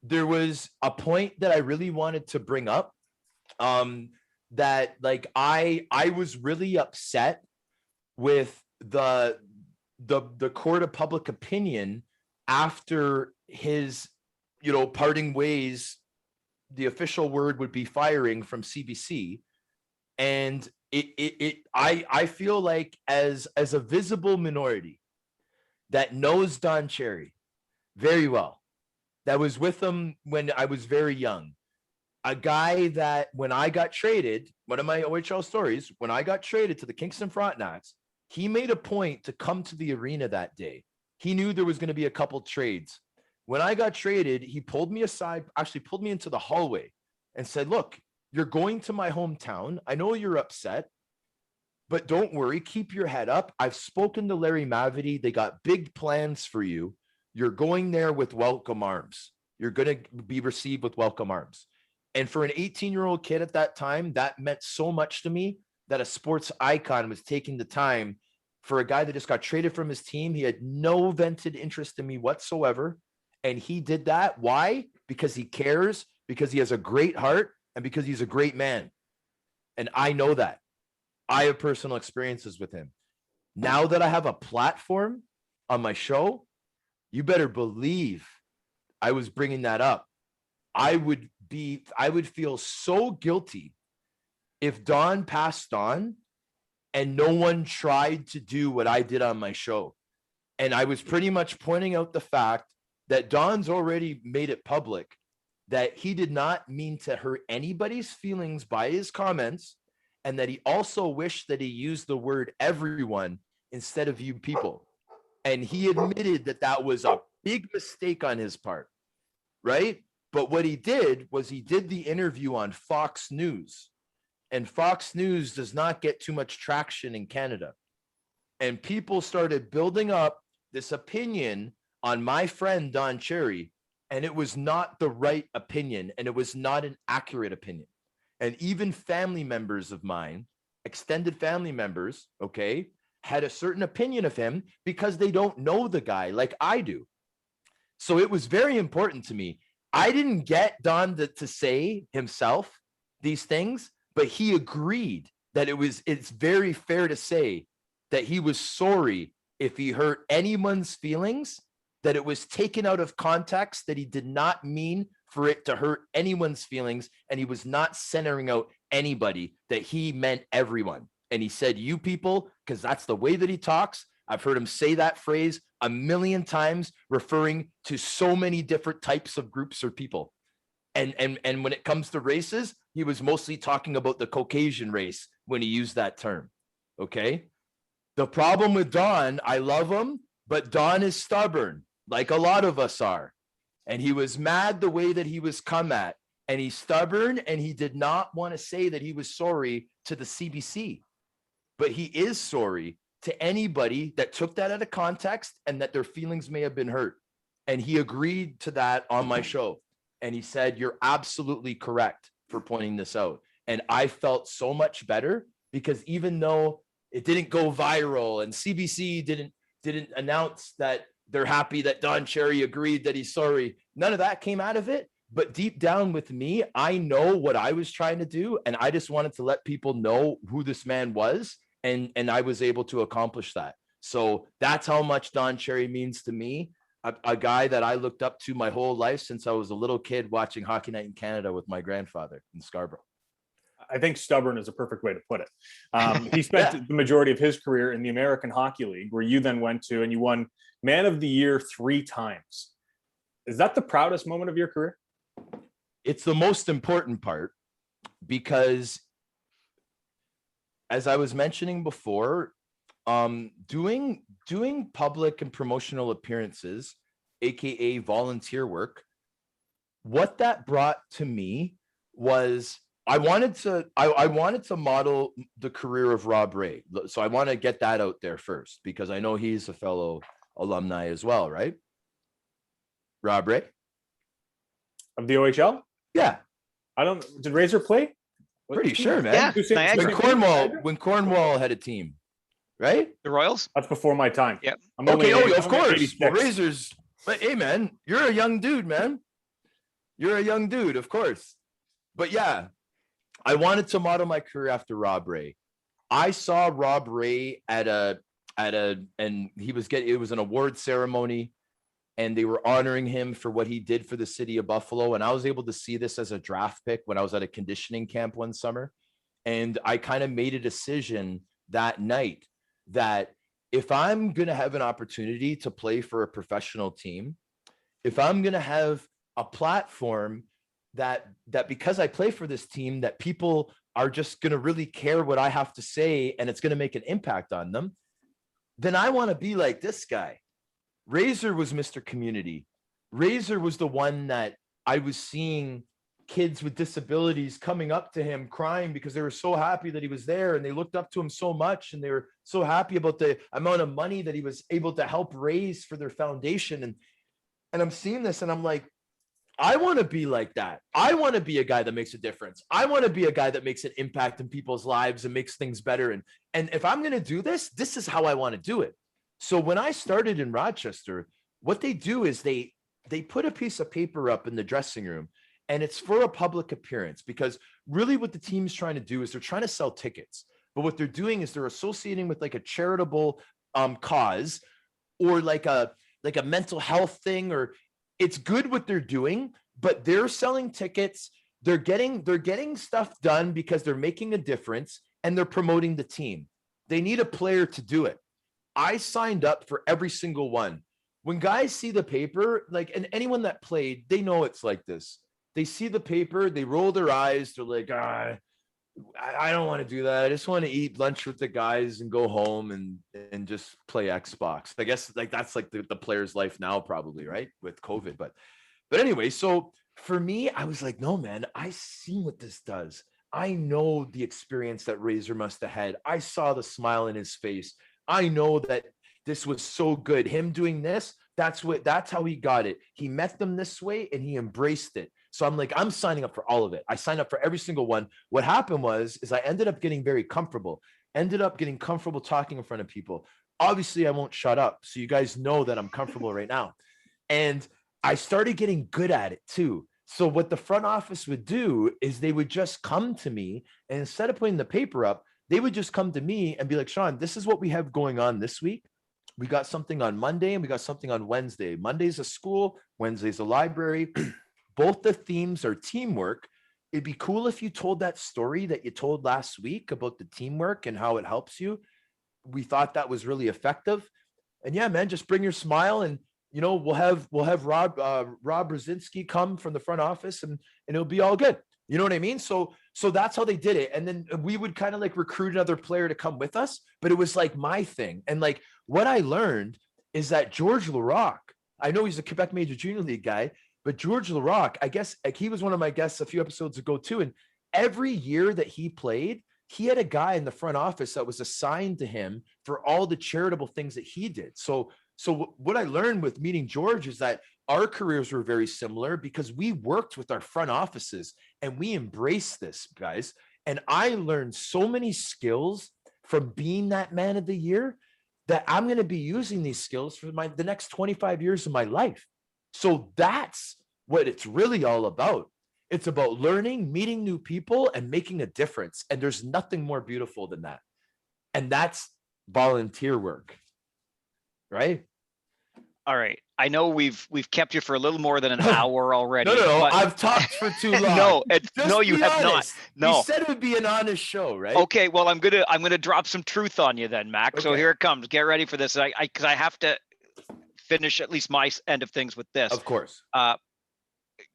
There was a point that I really wanted to bring up. That like I was really upset with the court of public opinion after his, you know, parting ways. The official word would be firing from CBC, and I feel like as a visible minority that knows Don Cherry very well, that was with him when I was very young. A guy that when I got traded, one of my OHL stories, when I got traded to the Kingston Frontenacs, he made a point to come to the arena that day. He knew there was going to be a couple trades. When I got traded, he pulled me aside, actually pulled me into the hallway and said, look, you're going to my hometown. I know you're upset, but don't worry. Keep your head up. I've spoken to Larry Mavity. They got big plans for you. You're going there with welcome arms. You're going to be received with welcome arms. And for an 18-year-old kid at that time, that meant so much to me that a sports icon was taking the time for a guy that just got traded from his team. He had no vested interest in me whatsoever. And he did that. Why? Because he cares, because he has a great heart, and because he's a great man. And I know that. I have personal experiences with him. Now that I have a platform on my show, you better believe I was bringing that up. I would feel so guilty if Don passed on and no one tried to do what I did on my show. And I was pretty much pointing out the fact that Don's already made it public that he did not mean to hurt anybody's feelings by his comments, and that he also wished that he used the word everyone instead of you people. And he admitted that that was a big mistake on his part, right? But what he did was he did the interview on Fox News, and Fox News does not get too much traction in Canada. And people started building up this opinion on my friend Don Cherry, and it was not the right opinion, and it was not an accurate opinion. And even family members of mine, extended family members, okay, had a certain opinion of him because they don't know the guy like I do. So it was very important to me. I didn't get Don to say himself these things, but he agreed that it's very fair to say that he was sorry if he hurt anyone's feelings, that it was taken out of context, that he did not mean for it to hurt anyone's feelings, and he was not centering out anybody, that he meant everyone. And he said, you people, because that's the way that he talks. I've heard him say that phrase a million times, referring to so many different types of groups or people. And when it comes to races, he was mostly talking about the Caucasian race when he used that term. Okay. The problem with Don, I love him, but Don is stubborn, like a lot of us are. And he was mad the way that he was come at, and he's stubborn, and he did not want to say that he was sorry to the CBC, but he is sorry to anybody that took that out of context and that their feelings may have been hurt. And he agreed to that on my show. And he said, you're absolutely correct for pointing this out. And I felt so much better, because even though it didn't go viral and CBC didn't announce that they're happy that Don Cherry agreed that he's sorry, none of that came out of it. But deep down with me, I know what I was trying to do. And I just wanted to let people know who this man was. And I was able to accomplish that. So that's how much Don Cherry means to me. A guy that I looked up to my whole life since I was a little kid watching Hockey Night in Canada with my grandfather in Scarborough. I think stubborn is a perfect way to put it. He spent the majority of his career in the American Hockey League, where you then went to, and you won Man of the Year 3 times. Is that the proudest moment of your career? It's the most important part, because as I was mentioning before, doing public and promotional appearances, aka volunteer work, what that brought to me was I wanted to model the career of Rob Ray. So I want to get that out there first, because I know he's a fellow alumni as well, right? Rob Ray Of the OHL? Yeah. Did Razor play? Pretty sure, man. Yeah, When Cornwall had a team, right? The Royals? That's before my time. Yep. Of course. Well, Razors. But hey, man, you're a young dude, man. You're a young dude, of course. But yeah, I wanted to model my career after Rob Ray. I saw Rob Ray and it was an award ceremony, and they were honoring him for what he did for the city of Buffalo. And I was able to see this as a draft pick when I was at a conditioning camp one summer. And I kind of made a decision that night that if I'm going to have an opportunity to play for a professional team, if I'm going to have a platform that because I play for this team, that people are just going to really care what I have to say, and it's going to make an impact on them, then I want to be like this guy. Razor was Mr. Community. Razor was the one that I was seeing kids with disabilities coming up to him crying because they were so happy that he was there, and they looked up to him so much, and they were so happy about the amount of money that he was able to help raise for their foundation. And I'm seeing this, and I'm like, I want to be like that. I want to be a guy that makes a difference. I want to be a guy that makes an impact in people's lives and makes things better. And if I'm going to do this, this is how I want to do it. So when I started in Rochester, what they do is they put a piece of paper up in the dressing room, and it's for a public appearance, because really what the team's trying to do is they're trying to sell tickets. But what they're doing is they're associating with like a charitable cause, or like a mental health thing, or it's good what they're doing, but they're selling tickets. They're getting stuff done because they're making a difference, and they're promoting the team. They need a player to do it. I signed up for every single one. When guys see the paper, like, and anyone that played, they know it's like this. They see the paper, they roll their eyes. They're like, I don't want to do that. I just want to eat lunch with the guys and go home and just play Xbox. I guess like that's like the player's life now, probably, right? With COVID. But anyway, so for me, I was like, no, man, I see what this does. I know the experience that Razor must have had. I saw the smile in his face. I know that this was so good. Him doing this, that's how he got it. He met them this way and he embraced it. So I'm like, I'm signing up for all of it. I signed up for every single one. What happened is I ended up getting very comfortable. ended up getting comfortable talking in front of people. Obviously, I won't shut up. So you guys know that I'm comfortable right now. And I started getting good at it too. So what the front office would do is they would just come to me, and instead of putting the paper up, they would just come to me and be like, Sean, this is what we have going on this week. We got something on Monday and we got something on Wednesday. Monday's a school, Wednesday's a library. Both the themes are teamwork. It'd be cool if you told that story that you told last week about the teamwork and how it helps you. We thought that was really effective. And yeah, man, just bring your smile, and we'll have Rob Brzezinski come from the front office, and it'll be all good. You know what I mean? So that's how they did it. And then we would kind of like recruit another player to come with us, but it was like my thing. And like what I learned is that George Larocque, I know he's a Quebec Major Junior League guy, but George Larocque, I guess like he was one of my guests a few episodes ago too. And every year that he played, he had a guy in the front office that was assigned to him for all the charitable things that he did. So what I learned with meeting George is that our careers were very similar because we worked with our front offices and we embraced this, guys. And I learned so many skills from being that man of the year that I'm going to be using these skills for the next 25 years of my life. So that's what it's really all about. It's about learning, meeting new people, and making a difference. And there's nothing more beautiful than that. And that's volunteer work, right? All right. I know we've kept you for a little more than an hour already. No. But... I've talked for too long. No, you have not. No. You said it would be an honest show, right? Okay. Well, I'm gonna drop some truth on you then, Mac. Okay. So here it comes. Get ready for this. Because I have to finish at least my end of things with this. Of course.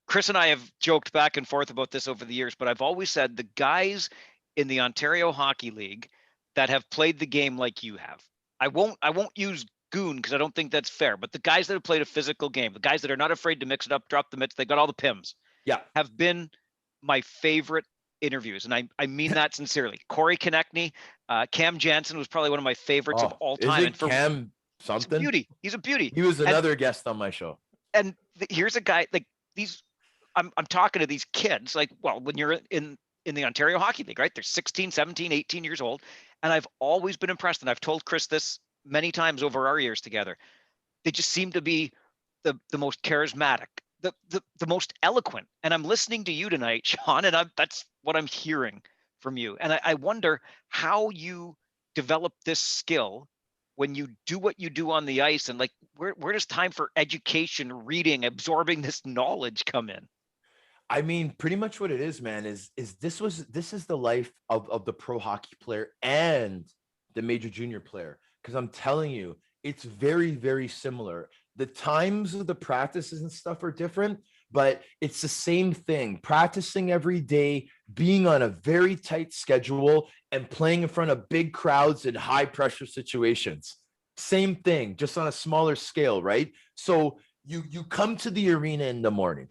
Chris and I have joked back and forth about this over the years, but I've always said the guys in the Ontario Hockey League that have played the game like you have, I won't use goon because I don't think that's fair, but the guys that have played a physical game, the guys that are not afraid to mix it up, drop the mitts, they got all the PIMs. Yeah. Have been my favorite interviews. And I mean that sincerely. Corey Konechny, Cam Jansen was probably one of my favorites of all time. And for Cam something? He's a beauty. He was another guest on my show. And here's a guy like these, I'm talking to these kids, like, well, when you're in the Ontario Hockey League, right? They're 16, 17, 18 years old. And I've always been impressed. And I've told Chris this many times over our years together. They just seem to be the most charismatic, the most eloquent. And I'm listening to you tonight, Sean, and that's what I'm hearing from you. And I wonder how you develop this skill when you do what you do on the ice, and like where does time for education, reading, absorbing this knowledge come in? I mean, pretty much what it is, man, is this is the life of the pro hockey player and the major junior player. Because I'm telling you, it's very, very similar. The times of the practices and stuff are different, but it's the same thing. Practicing every day, being on a very tight schedule, and playing in front of big crowds in high pressure situations. Same thing, just on a smaller scale, right? So you come to the arena in the morning.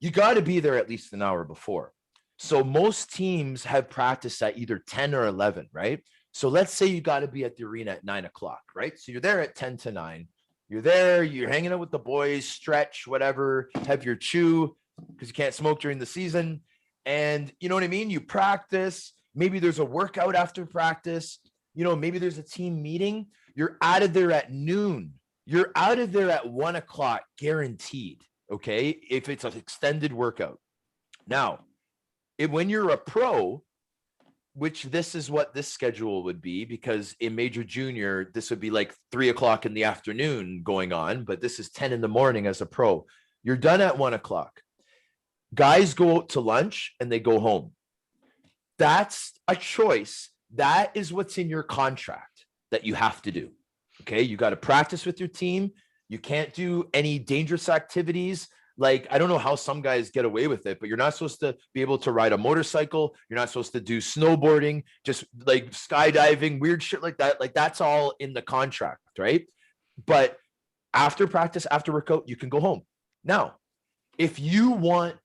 You got to be there at least an hour before. So most teams have practice at either 10 or 11, right? So let's say you got to be at the arena at 9 o'clock, right? So you're there at 10 to 9. You're there, you're hanging out with the boys, stretch, whatever, have your chew because you can't smoke during the season. And you know what I mean? You practice. Maybe there's a workout after practice. Maybe there's a team meeting. You're out of there at noon. You're out of there at 1 o'clock, guaranteed. Okay. If it's an extended workout. Now, when you're a pro, which this is what this schedule would be, because in major junior, this would be like 3 o'clock in the afternoon going on, but this is 10 in the morning as a pro. You're done at 1 o'clock. Guys go out to lunch and they go home. That's a choice. That is what's in your contract that you have to do. Okay. You got to practice with your team. You can't do any dangerous activities. Like, I don't know how some guys get away with it, but you're not supposed to be able to ride a motorcycle. You're not supposed to do snowboarding, just like skydiving, weird shit like that. Like, that's all in the contract, right? But after practice, after workout, you can go home. Now, if you want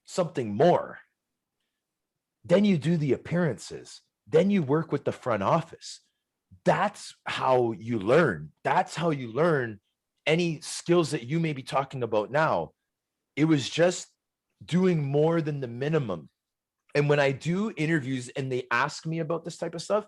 something more, then you do the appearances. Then you work with the front office. That's how you learn. That's how you learn any skills that you may be talking about now. It was just doing more than the minimum. And when I do interviews and they ask me about this type of stuff,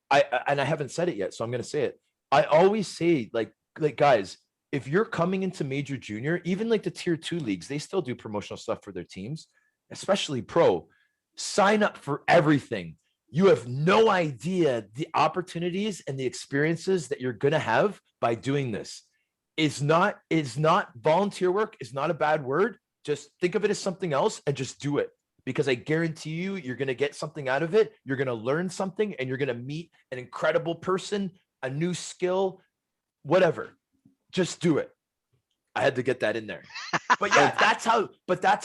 I haven't said it yet, so I'm going to say it. I always say, like guys, if you're coming into major junior, even like the tier 2 leagues, they still do promotional stuff for their teams, especially pro. Sign up for everything. You have no idea the opportunities and the experiences that you're going to have by doing this. It's not volunteer work. It's not a bad word. Just think of it as something else and just do it. Because I guarantee you, you're going to get something out of it. You're going to learn something, and you're going to meet an incredible person, a new skill, whatever. Just do it. I had to get that in there. But yeah, that's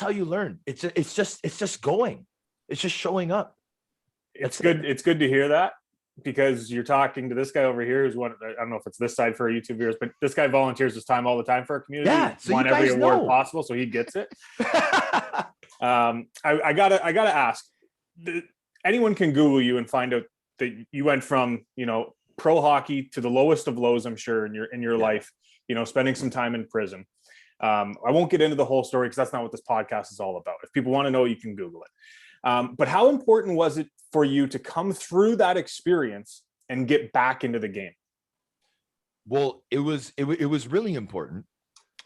how you learn. It's just going. It's just showing up. It's good. It's good to hear that, because you're talking to this guy over here who's one. I don't know if it's this side for our YouTube viewers, but this guy volunteers his time all the time for our community. Yeah, so won every award possible, so he gets it. I gotta ask. Anyone can Google you and find out that you went from pro hockey to the lowest of lows, I'm sure, in your life. Spending some time in prison. I won't get into the whole story because that's not what this podcast is all about. If people want to know, you can Google it. But how important was it for you to come through that experience and get back into the game? Well, it was really important.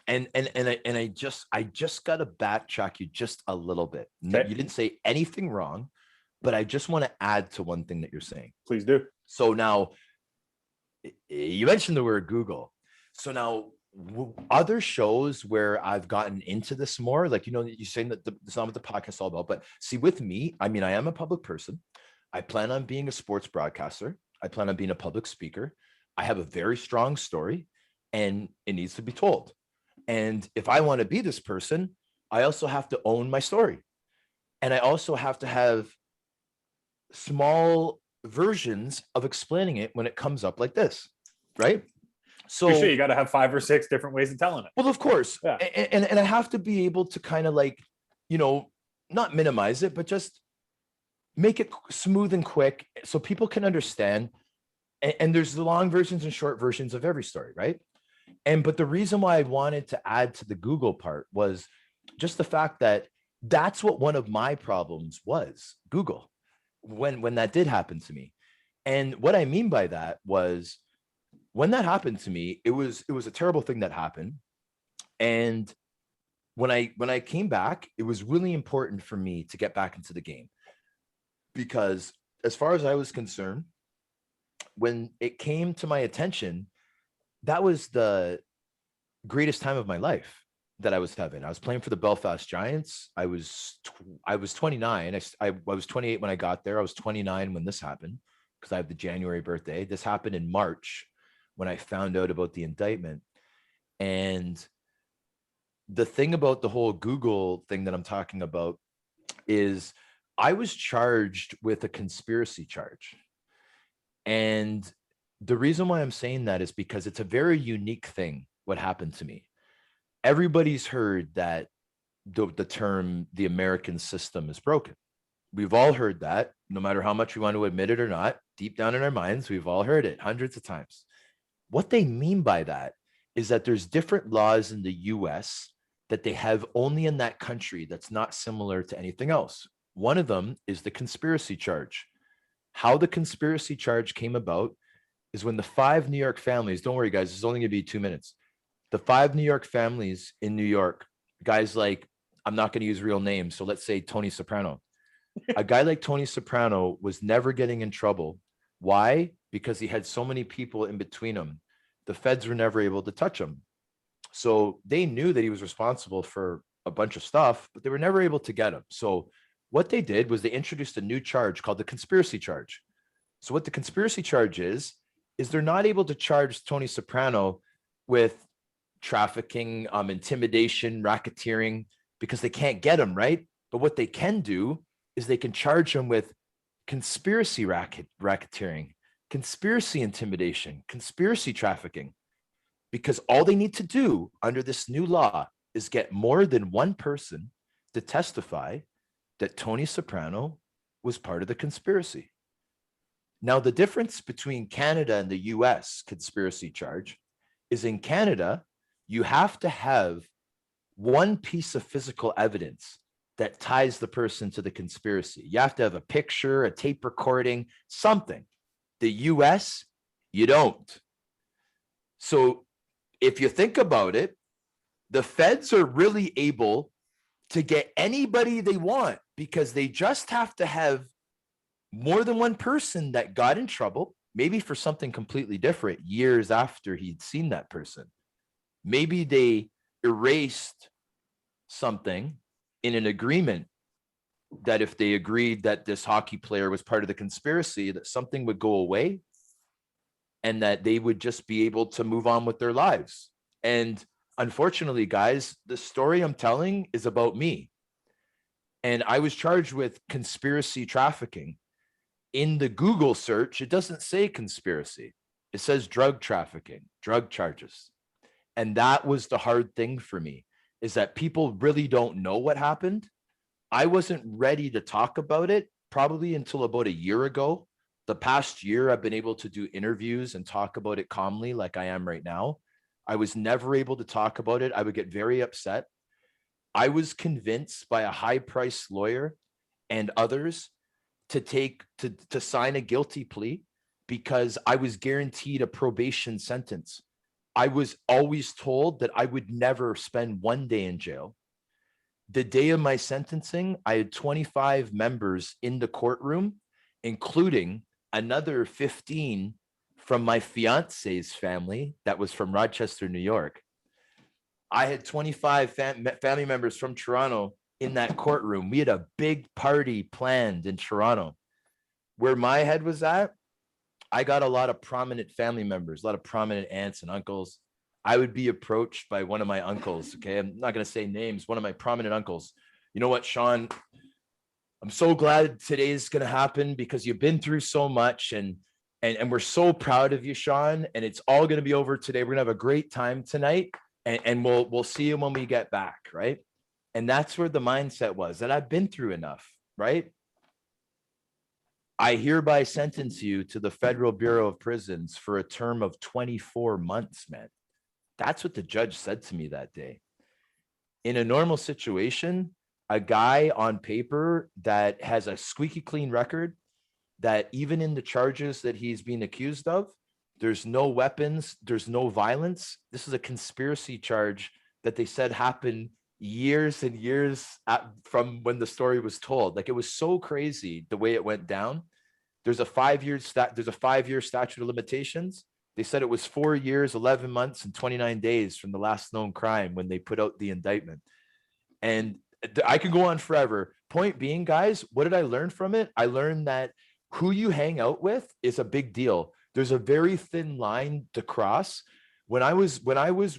And I just got to backtrack you just a little bit. Okay. You didn't say anything wrong, but I just want to add to one thing that you're saying. Please do. So now, you mentioned the word Google. So now, other shows where I've gotten into this more, like, you're saying that it's not what the podcast is all about, but see, with me, I mean, I am a public person. I plan on being a sports broadcaster. I plan on being a public speaker. I have a very strong story, and it needs to be told. And if I want to be this person, I also have to own my story. And I also have to have small versions of explaining it when it comes up like this, right? So you got to have 5 or 6 different ways of telling it. Well, of course. Yeah. And I have to be able to kind of like, not minimize it, but just make it smooth and quick so people can understand. And there's the long versions and short versions of every story, right? But the reason why I wanted to add to the Google part was just the fact that that's what one of my problems was, Google, when that did happen to me. And what I mean by that was, when that happened to me, it was a terrible thing that happened. And when I came back, it was really important for me to get back into the game, because as far as I was concerned, when it came to my attention, that was the greatest time of my life that I was having. I was playing for the Belfast Giants. I was 29. I was 28 when I got there. I was 29 when this happened, because I have the January birthday. This happened in March when I found out about the indictment. And the thing about the whole Google thing that I'm talking about is I was charged with a conspiracy charge. And the reason why I'm saying that is because it's a very unique thing what happened to me. Everybody's heard that the term, the American system is broken. We've all heard that, no matter how much we want to admit it or not. Deep down in our minds, we've all heard it hundreds of times. What they mean by that is that there's different laws in the US that they have only in that country that's not similar to anything else. One of them is the conspiracy charge. How the conspiracy charge came about is when the 5 New York families, don't worry guys, this is only gonna be 2 minutes. The 5 New York families in New York, guys like, I'm not gonna use real names, so let's say Tony Soprano. A guy like Tony Soprano was never getting in trouble. Why? Because he had so many people in between him. The feds were never able to touch him. So they knew that he was responsible for a bunch of stuff, but they were never able to get him. So what they did was they introduced a new charge called the conspiracy charge. So what the conspiracy charge is they're not able to charge Tony Soprano with trafficking, intimidation, racketeering, because they can't get him, right? But what they can do is they can charge him with conspiracy racketeering, conspiracy intimidation, conspiracy trafficking, because all they need to do under this new law is get more than one person to testify that Tony Soprano was part of the conspiracy. Now, the difference between Canada and the US conspiracy charge is in Canada, you have to have one piece of physical evidence that ties the person to the conspiracy. You have to have a picture, a tape recording, something. The US, you don't. So if you think about it, the feds are really able to get anybody they want because they just have to have more than one person that got in trouble, maybe for something completely different years after he'd seen that person. Maybe they erased something in an agreement that if they agreed that this hockey player was part of the conspiracy, that something would go away and that they would just be able to move on with their lives. And unfortunately, guys, the story I'm telling is about me. And I was charged with conspiracy trafficking. In the Google search, it doesn't say conspiracy. It says drug trafficking, drug charges. And that was the hard thing for me, is that people really don't know what happened. I wasn't ready to talk about it probably until about a year ago. The past year, I've been able to do interviews and talk about it calmly like I am right now. I was never able to talk about it. I would get very upset. I was convinced by a high-priced lawyer and others to sign a guilty plea because I was guaranteed a probation sentence. I was always told that I would never spend one day in jail. The day of my sentencing, I had 25 members in the courtroom, including another 15 from my fiance's family that was from Rochester, New York. I had 25 family members from Toronto in that courtroom. We had a big party planned in Toronto. Where my head was at, I got a lot of prominent family members, a lot of prominent aunts and uncles. I would be approached by one of my uncles. Okay. I'm not going to say names. One of my prominent uncles. You know what, Sean? I'm so glad today is going to happen because you've been through so much and we're so proud of you, Sean. And it's all going to be over today. We're going to have a great time tonight and we'll see you when we get back. Right. And that's where the mindset was, that I've been through enough. Right. I hereby sentence you to the Federal Bureau of Prisons for a term of 24 months, man. That's what the judge said to me that day. In a normal situation, a guy on paper that has a squeaky clean record, that even in the charges that he's being accused of, there's no weapons, there's no violence. This is a conspiracy charge that they said happened years and years from when the story was told. Like, it was so crazy the way it went down. There's a 5-year statute of limitations. They said it was 4 years, 11 months, and 29 days from the last known crime when they put out the indictment. And I can go on forever. Point being, guys, what did I learn from it? I learned that who you hang out with is a big deal. There's a very thin line to cross. When I was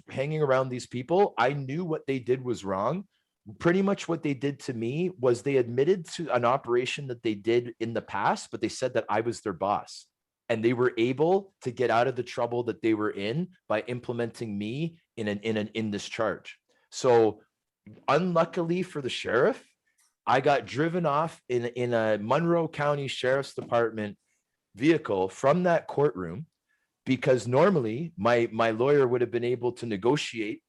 hanging around these people, I knew what they did was wrong. Pretty much what they did to me was they admitted to an operation that they did in the past, but they said that I was their boss. And they were able to get out of the trouble that they were in by implementing me in this charge. So unluckily for the sheriff, I got driven off in a Monroe County Sheriff's Department vehicle from that courtroom, because normally my lawyer would have been able to negotiate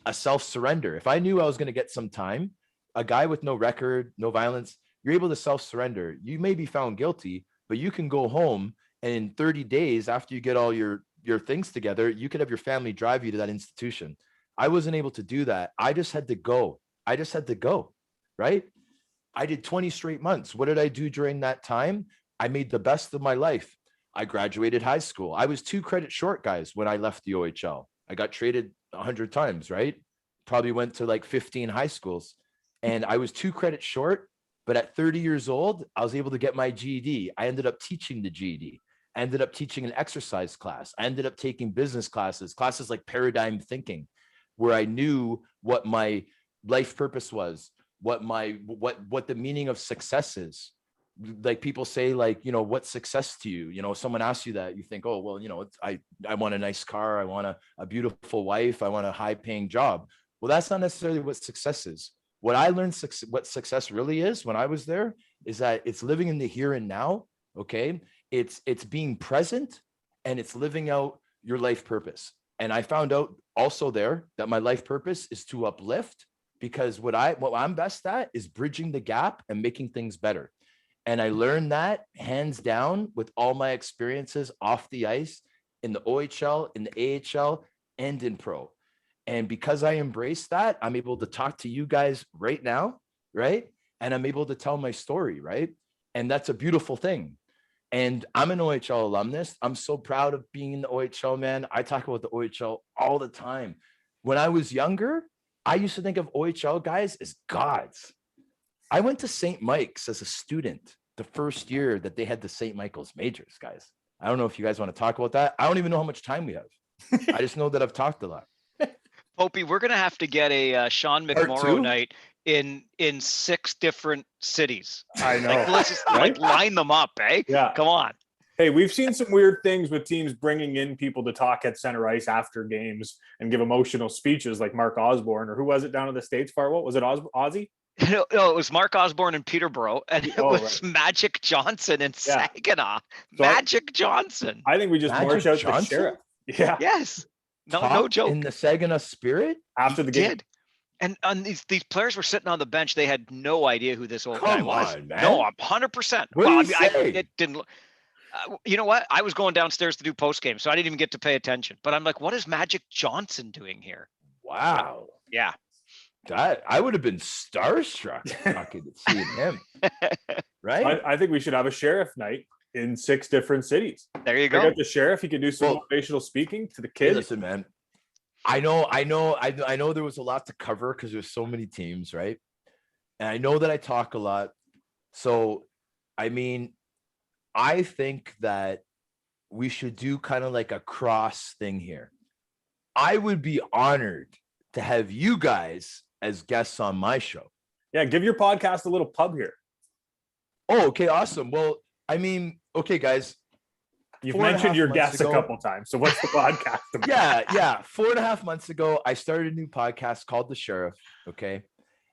a self-surrender. If I knew I was going to get some time, a guy with no record, no violence, you're able to self-surrender. You may be found guilty, but you can go home, and in 30 days after you get all your things together, you could have your family drive you to that institution. I wasn't able to do that. I just had to go. Right? I did 20 straight months. What did I do during that time? I made the best of my life. I graduated high school. I was 2 credits short, guys, when I left the OHL. I got traded 100 times, right? Probably went to like 15 high schools, and I was 2 credits short. But at 30 years old, I was able to get my GED. I ended up teaching the GED. I ended up teaching an exercise class. I ended up taking business classes like paradigm thinking, where I knew what my life purpose was, what the meaning of success is. Like, people say, like, you know, what's success to you? You know, someone asks you that, you think, oh, well, you know, I want a nice car. I want a beautiful wife. I want a high paying job. Well, that's not necessarily what success is. What I learned what success really is when I was there is that it's living in the here and now. Okay. It's being present, and it's living out your life purpose. And I found out also there that my life purpose is to uplift, because what I'm best at is bridging the gap and making things better. And I learned that hands down with all my experiences off the ice in the OHL, in the AHL, and in pro. And because I embrace that, I'm able to talk to you guys right now, right? And I'm able to tell my story, right? And that's a beautiful thing. And I'm an OHL alumnus. I'm so proud of being in the OHL, man. I talk about the OHL all the time. When I was younger, I used to think of OHL guys as gods. I went to St. Mike's as a student the first year that they had the St. Michael's majors, guys. I don't know if you guys want to talk about that. I don't even know how much time we have. I just know that I've talked a lot. Popey, we're going to have to get a Sean Part McMorrow two? night in 6 different cities. I know. Like, let's just Right? like line them up, eh? Yeah. Come on. Hey, we've seen some weird things with teams bringing in people to talk at center ice after games and give emotional speeches, like Mark Osborne, or who was it down in the States? Far what was it? Ozzy? No, it was Mark Osborne in Peterborough, and it was Magic Johnson in Saginaw. So Magic Johnson. I think we just Magic march out Johnson? the sheriff. Yeah. Yes. No Talked joke. in the Saginaw Spirit? After the game. Did. And these players were sitting on the bench. They had no idea who this old guy Come was. on, man. No, 100%. What Well, I did mean, he say? it didn't look. You know what? I was going downstairs to do post game, so I didn't even get to pay attention. But I'm like, what is Magic Johnson doing here? Wow. Yeah. That I would have been starstruck fucking seeing him. Right? I think we should have a sheriff night in 6 different cities. There you Bring go. out the sheriff. He could do some Well, motivational speaking to the Hey, kids. listen, man. I know there was a lot to cover because there's so many teams, right? And I know that I talk a lot. So, I mean, I think that we should do kind of like a cross thing here. I would be honored to have you guys as guests on my show. Yeah, give your podcast a little pub here. Oh, okay, awesome. Well, I mean, okay, guys. You've 4.5 mentioned your months guests a ago- couple times. So what's the podcast about? Yeah. 4.5 months ago, I started a new podcast called The Sheriff. Okay.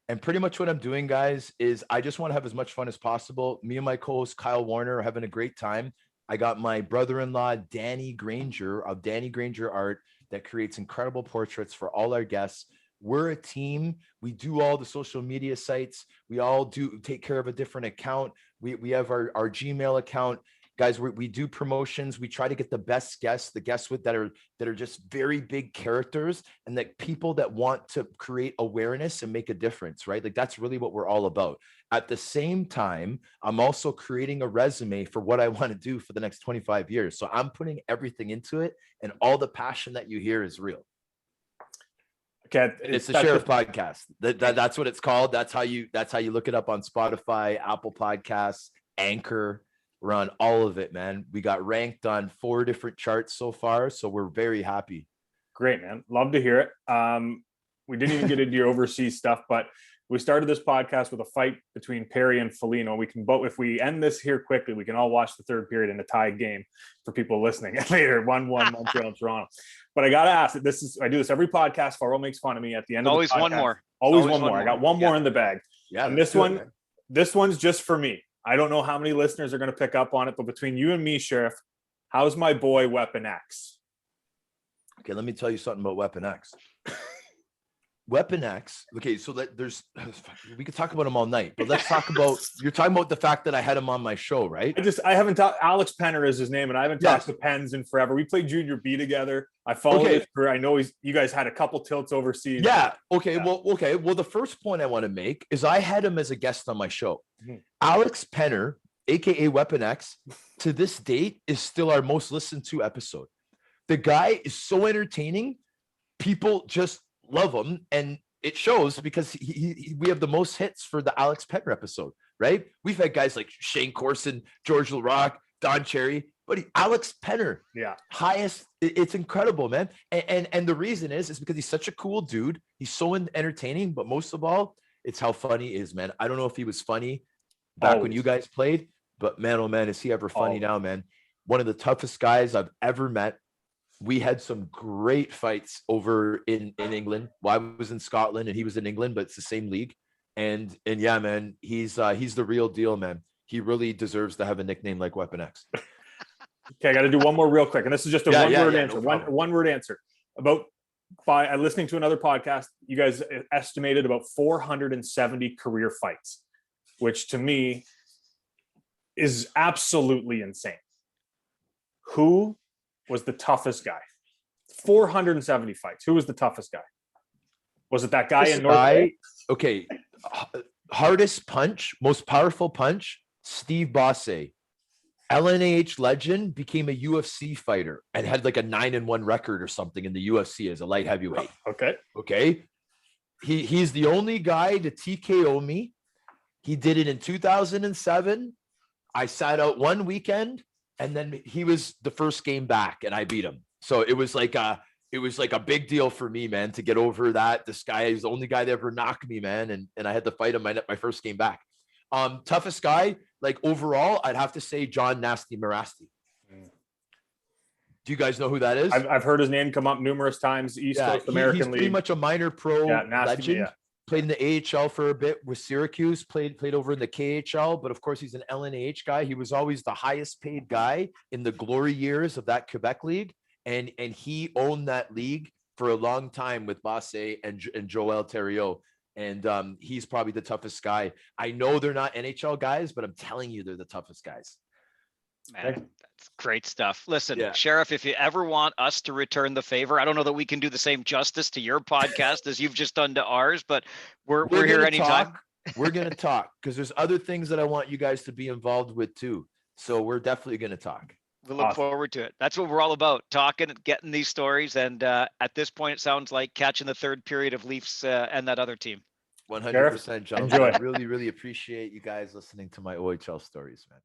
And pretty much what I'm doing, guys, is I just want to have as much fun as possible. Me and my co-host Kyle Warner are having a great time. I got my brother-in-law, Danny Granger of Danny Granger Art, that creates incredible portraits for all our guests. We're a team. We do all the social media sites. We all do take care of a different account. We have our Gmail account. Guys, we do promotions. We try to get the best guests, the guests that are just very big characters, and that people that want to create awareness and make a difference, right? Like that's really what we're all about. At the same time, I'm also creating a resume for what I want to do for the next 25 years. So I'm putting everything into it, and all the passion that you hear is real. Okay, It's the Sheriff Podcast. That's what it's called. That's how you look it up on Spotify, Apple Podcasts, Anchor. We're on all of it, man. We got ranked on 4 different charts so far, so we're very happy. Great, man. Love to hear it. We didn't even get into your overseas stuff, but we started this podcast with a fight between Perry and Foligno. We can both, if we end this here quickly, we can all watch the third period in a tied game for people listening later. 1-1 Montreal and Toronto. But I gotta ask, I do this every podcast. Faro makes fun of me at the end. Always of the podcast. one more. Always one more. I got one more in the bag. Yeah. And this one's just for me. I don't know how many listeners are going to pick up on it, but between you and me, Sheriff, how's my boy Weapon X? Okay, let me tell you something about Weapon X. Weapon X. Okay, so we could talk about him all night, but let's talk about. You're talking about the fact that I had him on my show, right? I haven't talked. Alex Penner is his name, and I haven't talked to Pens in forever. We played Junior B together. I followed his career. I know you guys had a couple tilts overseas. Yeah. Okay. Yeah. Well, the first point I want to make is I had him as a guest on my show. Mm-hmm. Alex Penner, aka Weapon X, to this date is still our most listened to episode. The guy is so entertaining. People just love him, and it shows because we have the most hits for the Alex Penner episode, right? We've had guys like Shane Corson, George LaRock, Don Cherry, but Alex Penner, highest. It's incredible, man. And the reason is because he's such a cool dude. He's so entertaining, but most of all, it's how funny he is, man. I don't know if he was funny back when you guys played, but man, oh man, is he ever funny now, man? One of the toughest guys I've ever met. We had some great fights over in England. Well, I was in Scotland and he was in England, but it's the same league. And yeah, man, he's the real deal, man. He really deserves to have a nickname like Weapon X. Okay, I got to do one more real quick, and this is just a one-word answer. No one-word answer. By listening to another podcast, you guys estimated about 470 career fights, which to me is absolutely insane. Who was the toughest guy? 470 fights. Who was the toughest guy? Was it that guy in North Bay? Okay. Hardest punch, most powerful punch, Steve Bosse. LNAH legend, became a UFC fighter and had like a 9-1 record or something in the UFC as a light heavyweight. Okay. He's the only guy to TKO me. He did it in 2007. I sat out one weekend, and then he was the first game back, and I beat him. So it was like a big deal for me, man, to get over that. This guy is the only guy that ever knocked me, man, and I had to fight him my first game back. Toughest guy, like overall, I'd have to say John Nasty Marasti. Do you guys know who that is? I've heard his name come up numerous times. East Coast American he's League. Pretty much a minor pro legend. Yeah. Played in the AHL for a bit with Syracuse, played over in the KHL, but of course he's an LNAH guy. He was always the highest paid guy in the glory years of that Quebec league. And he owned that league for a long time with Bosse and Joel Theriault. And he's probably the toughest guy. I know they're not NHL guys, but I'm telling you, they're the toughest guys. Man, that's great stuff. Listen, Sheriff, if you ever want us to return the favor, I don't know that we can do the same justice to your podcast as you've just done to ours, but we're here anytime. We're going to talk because there's other things that I want you guys to be involved with too. So we're definitely going to talk. We look forward to it. That's what we're all about, talking and getting these stories. And at this point, it sounds like catching the third period of Leafs and that other team. 100%, gentlemen. I really, really appreciate you guys listening to my OHL stories, man.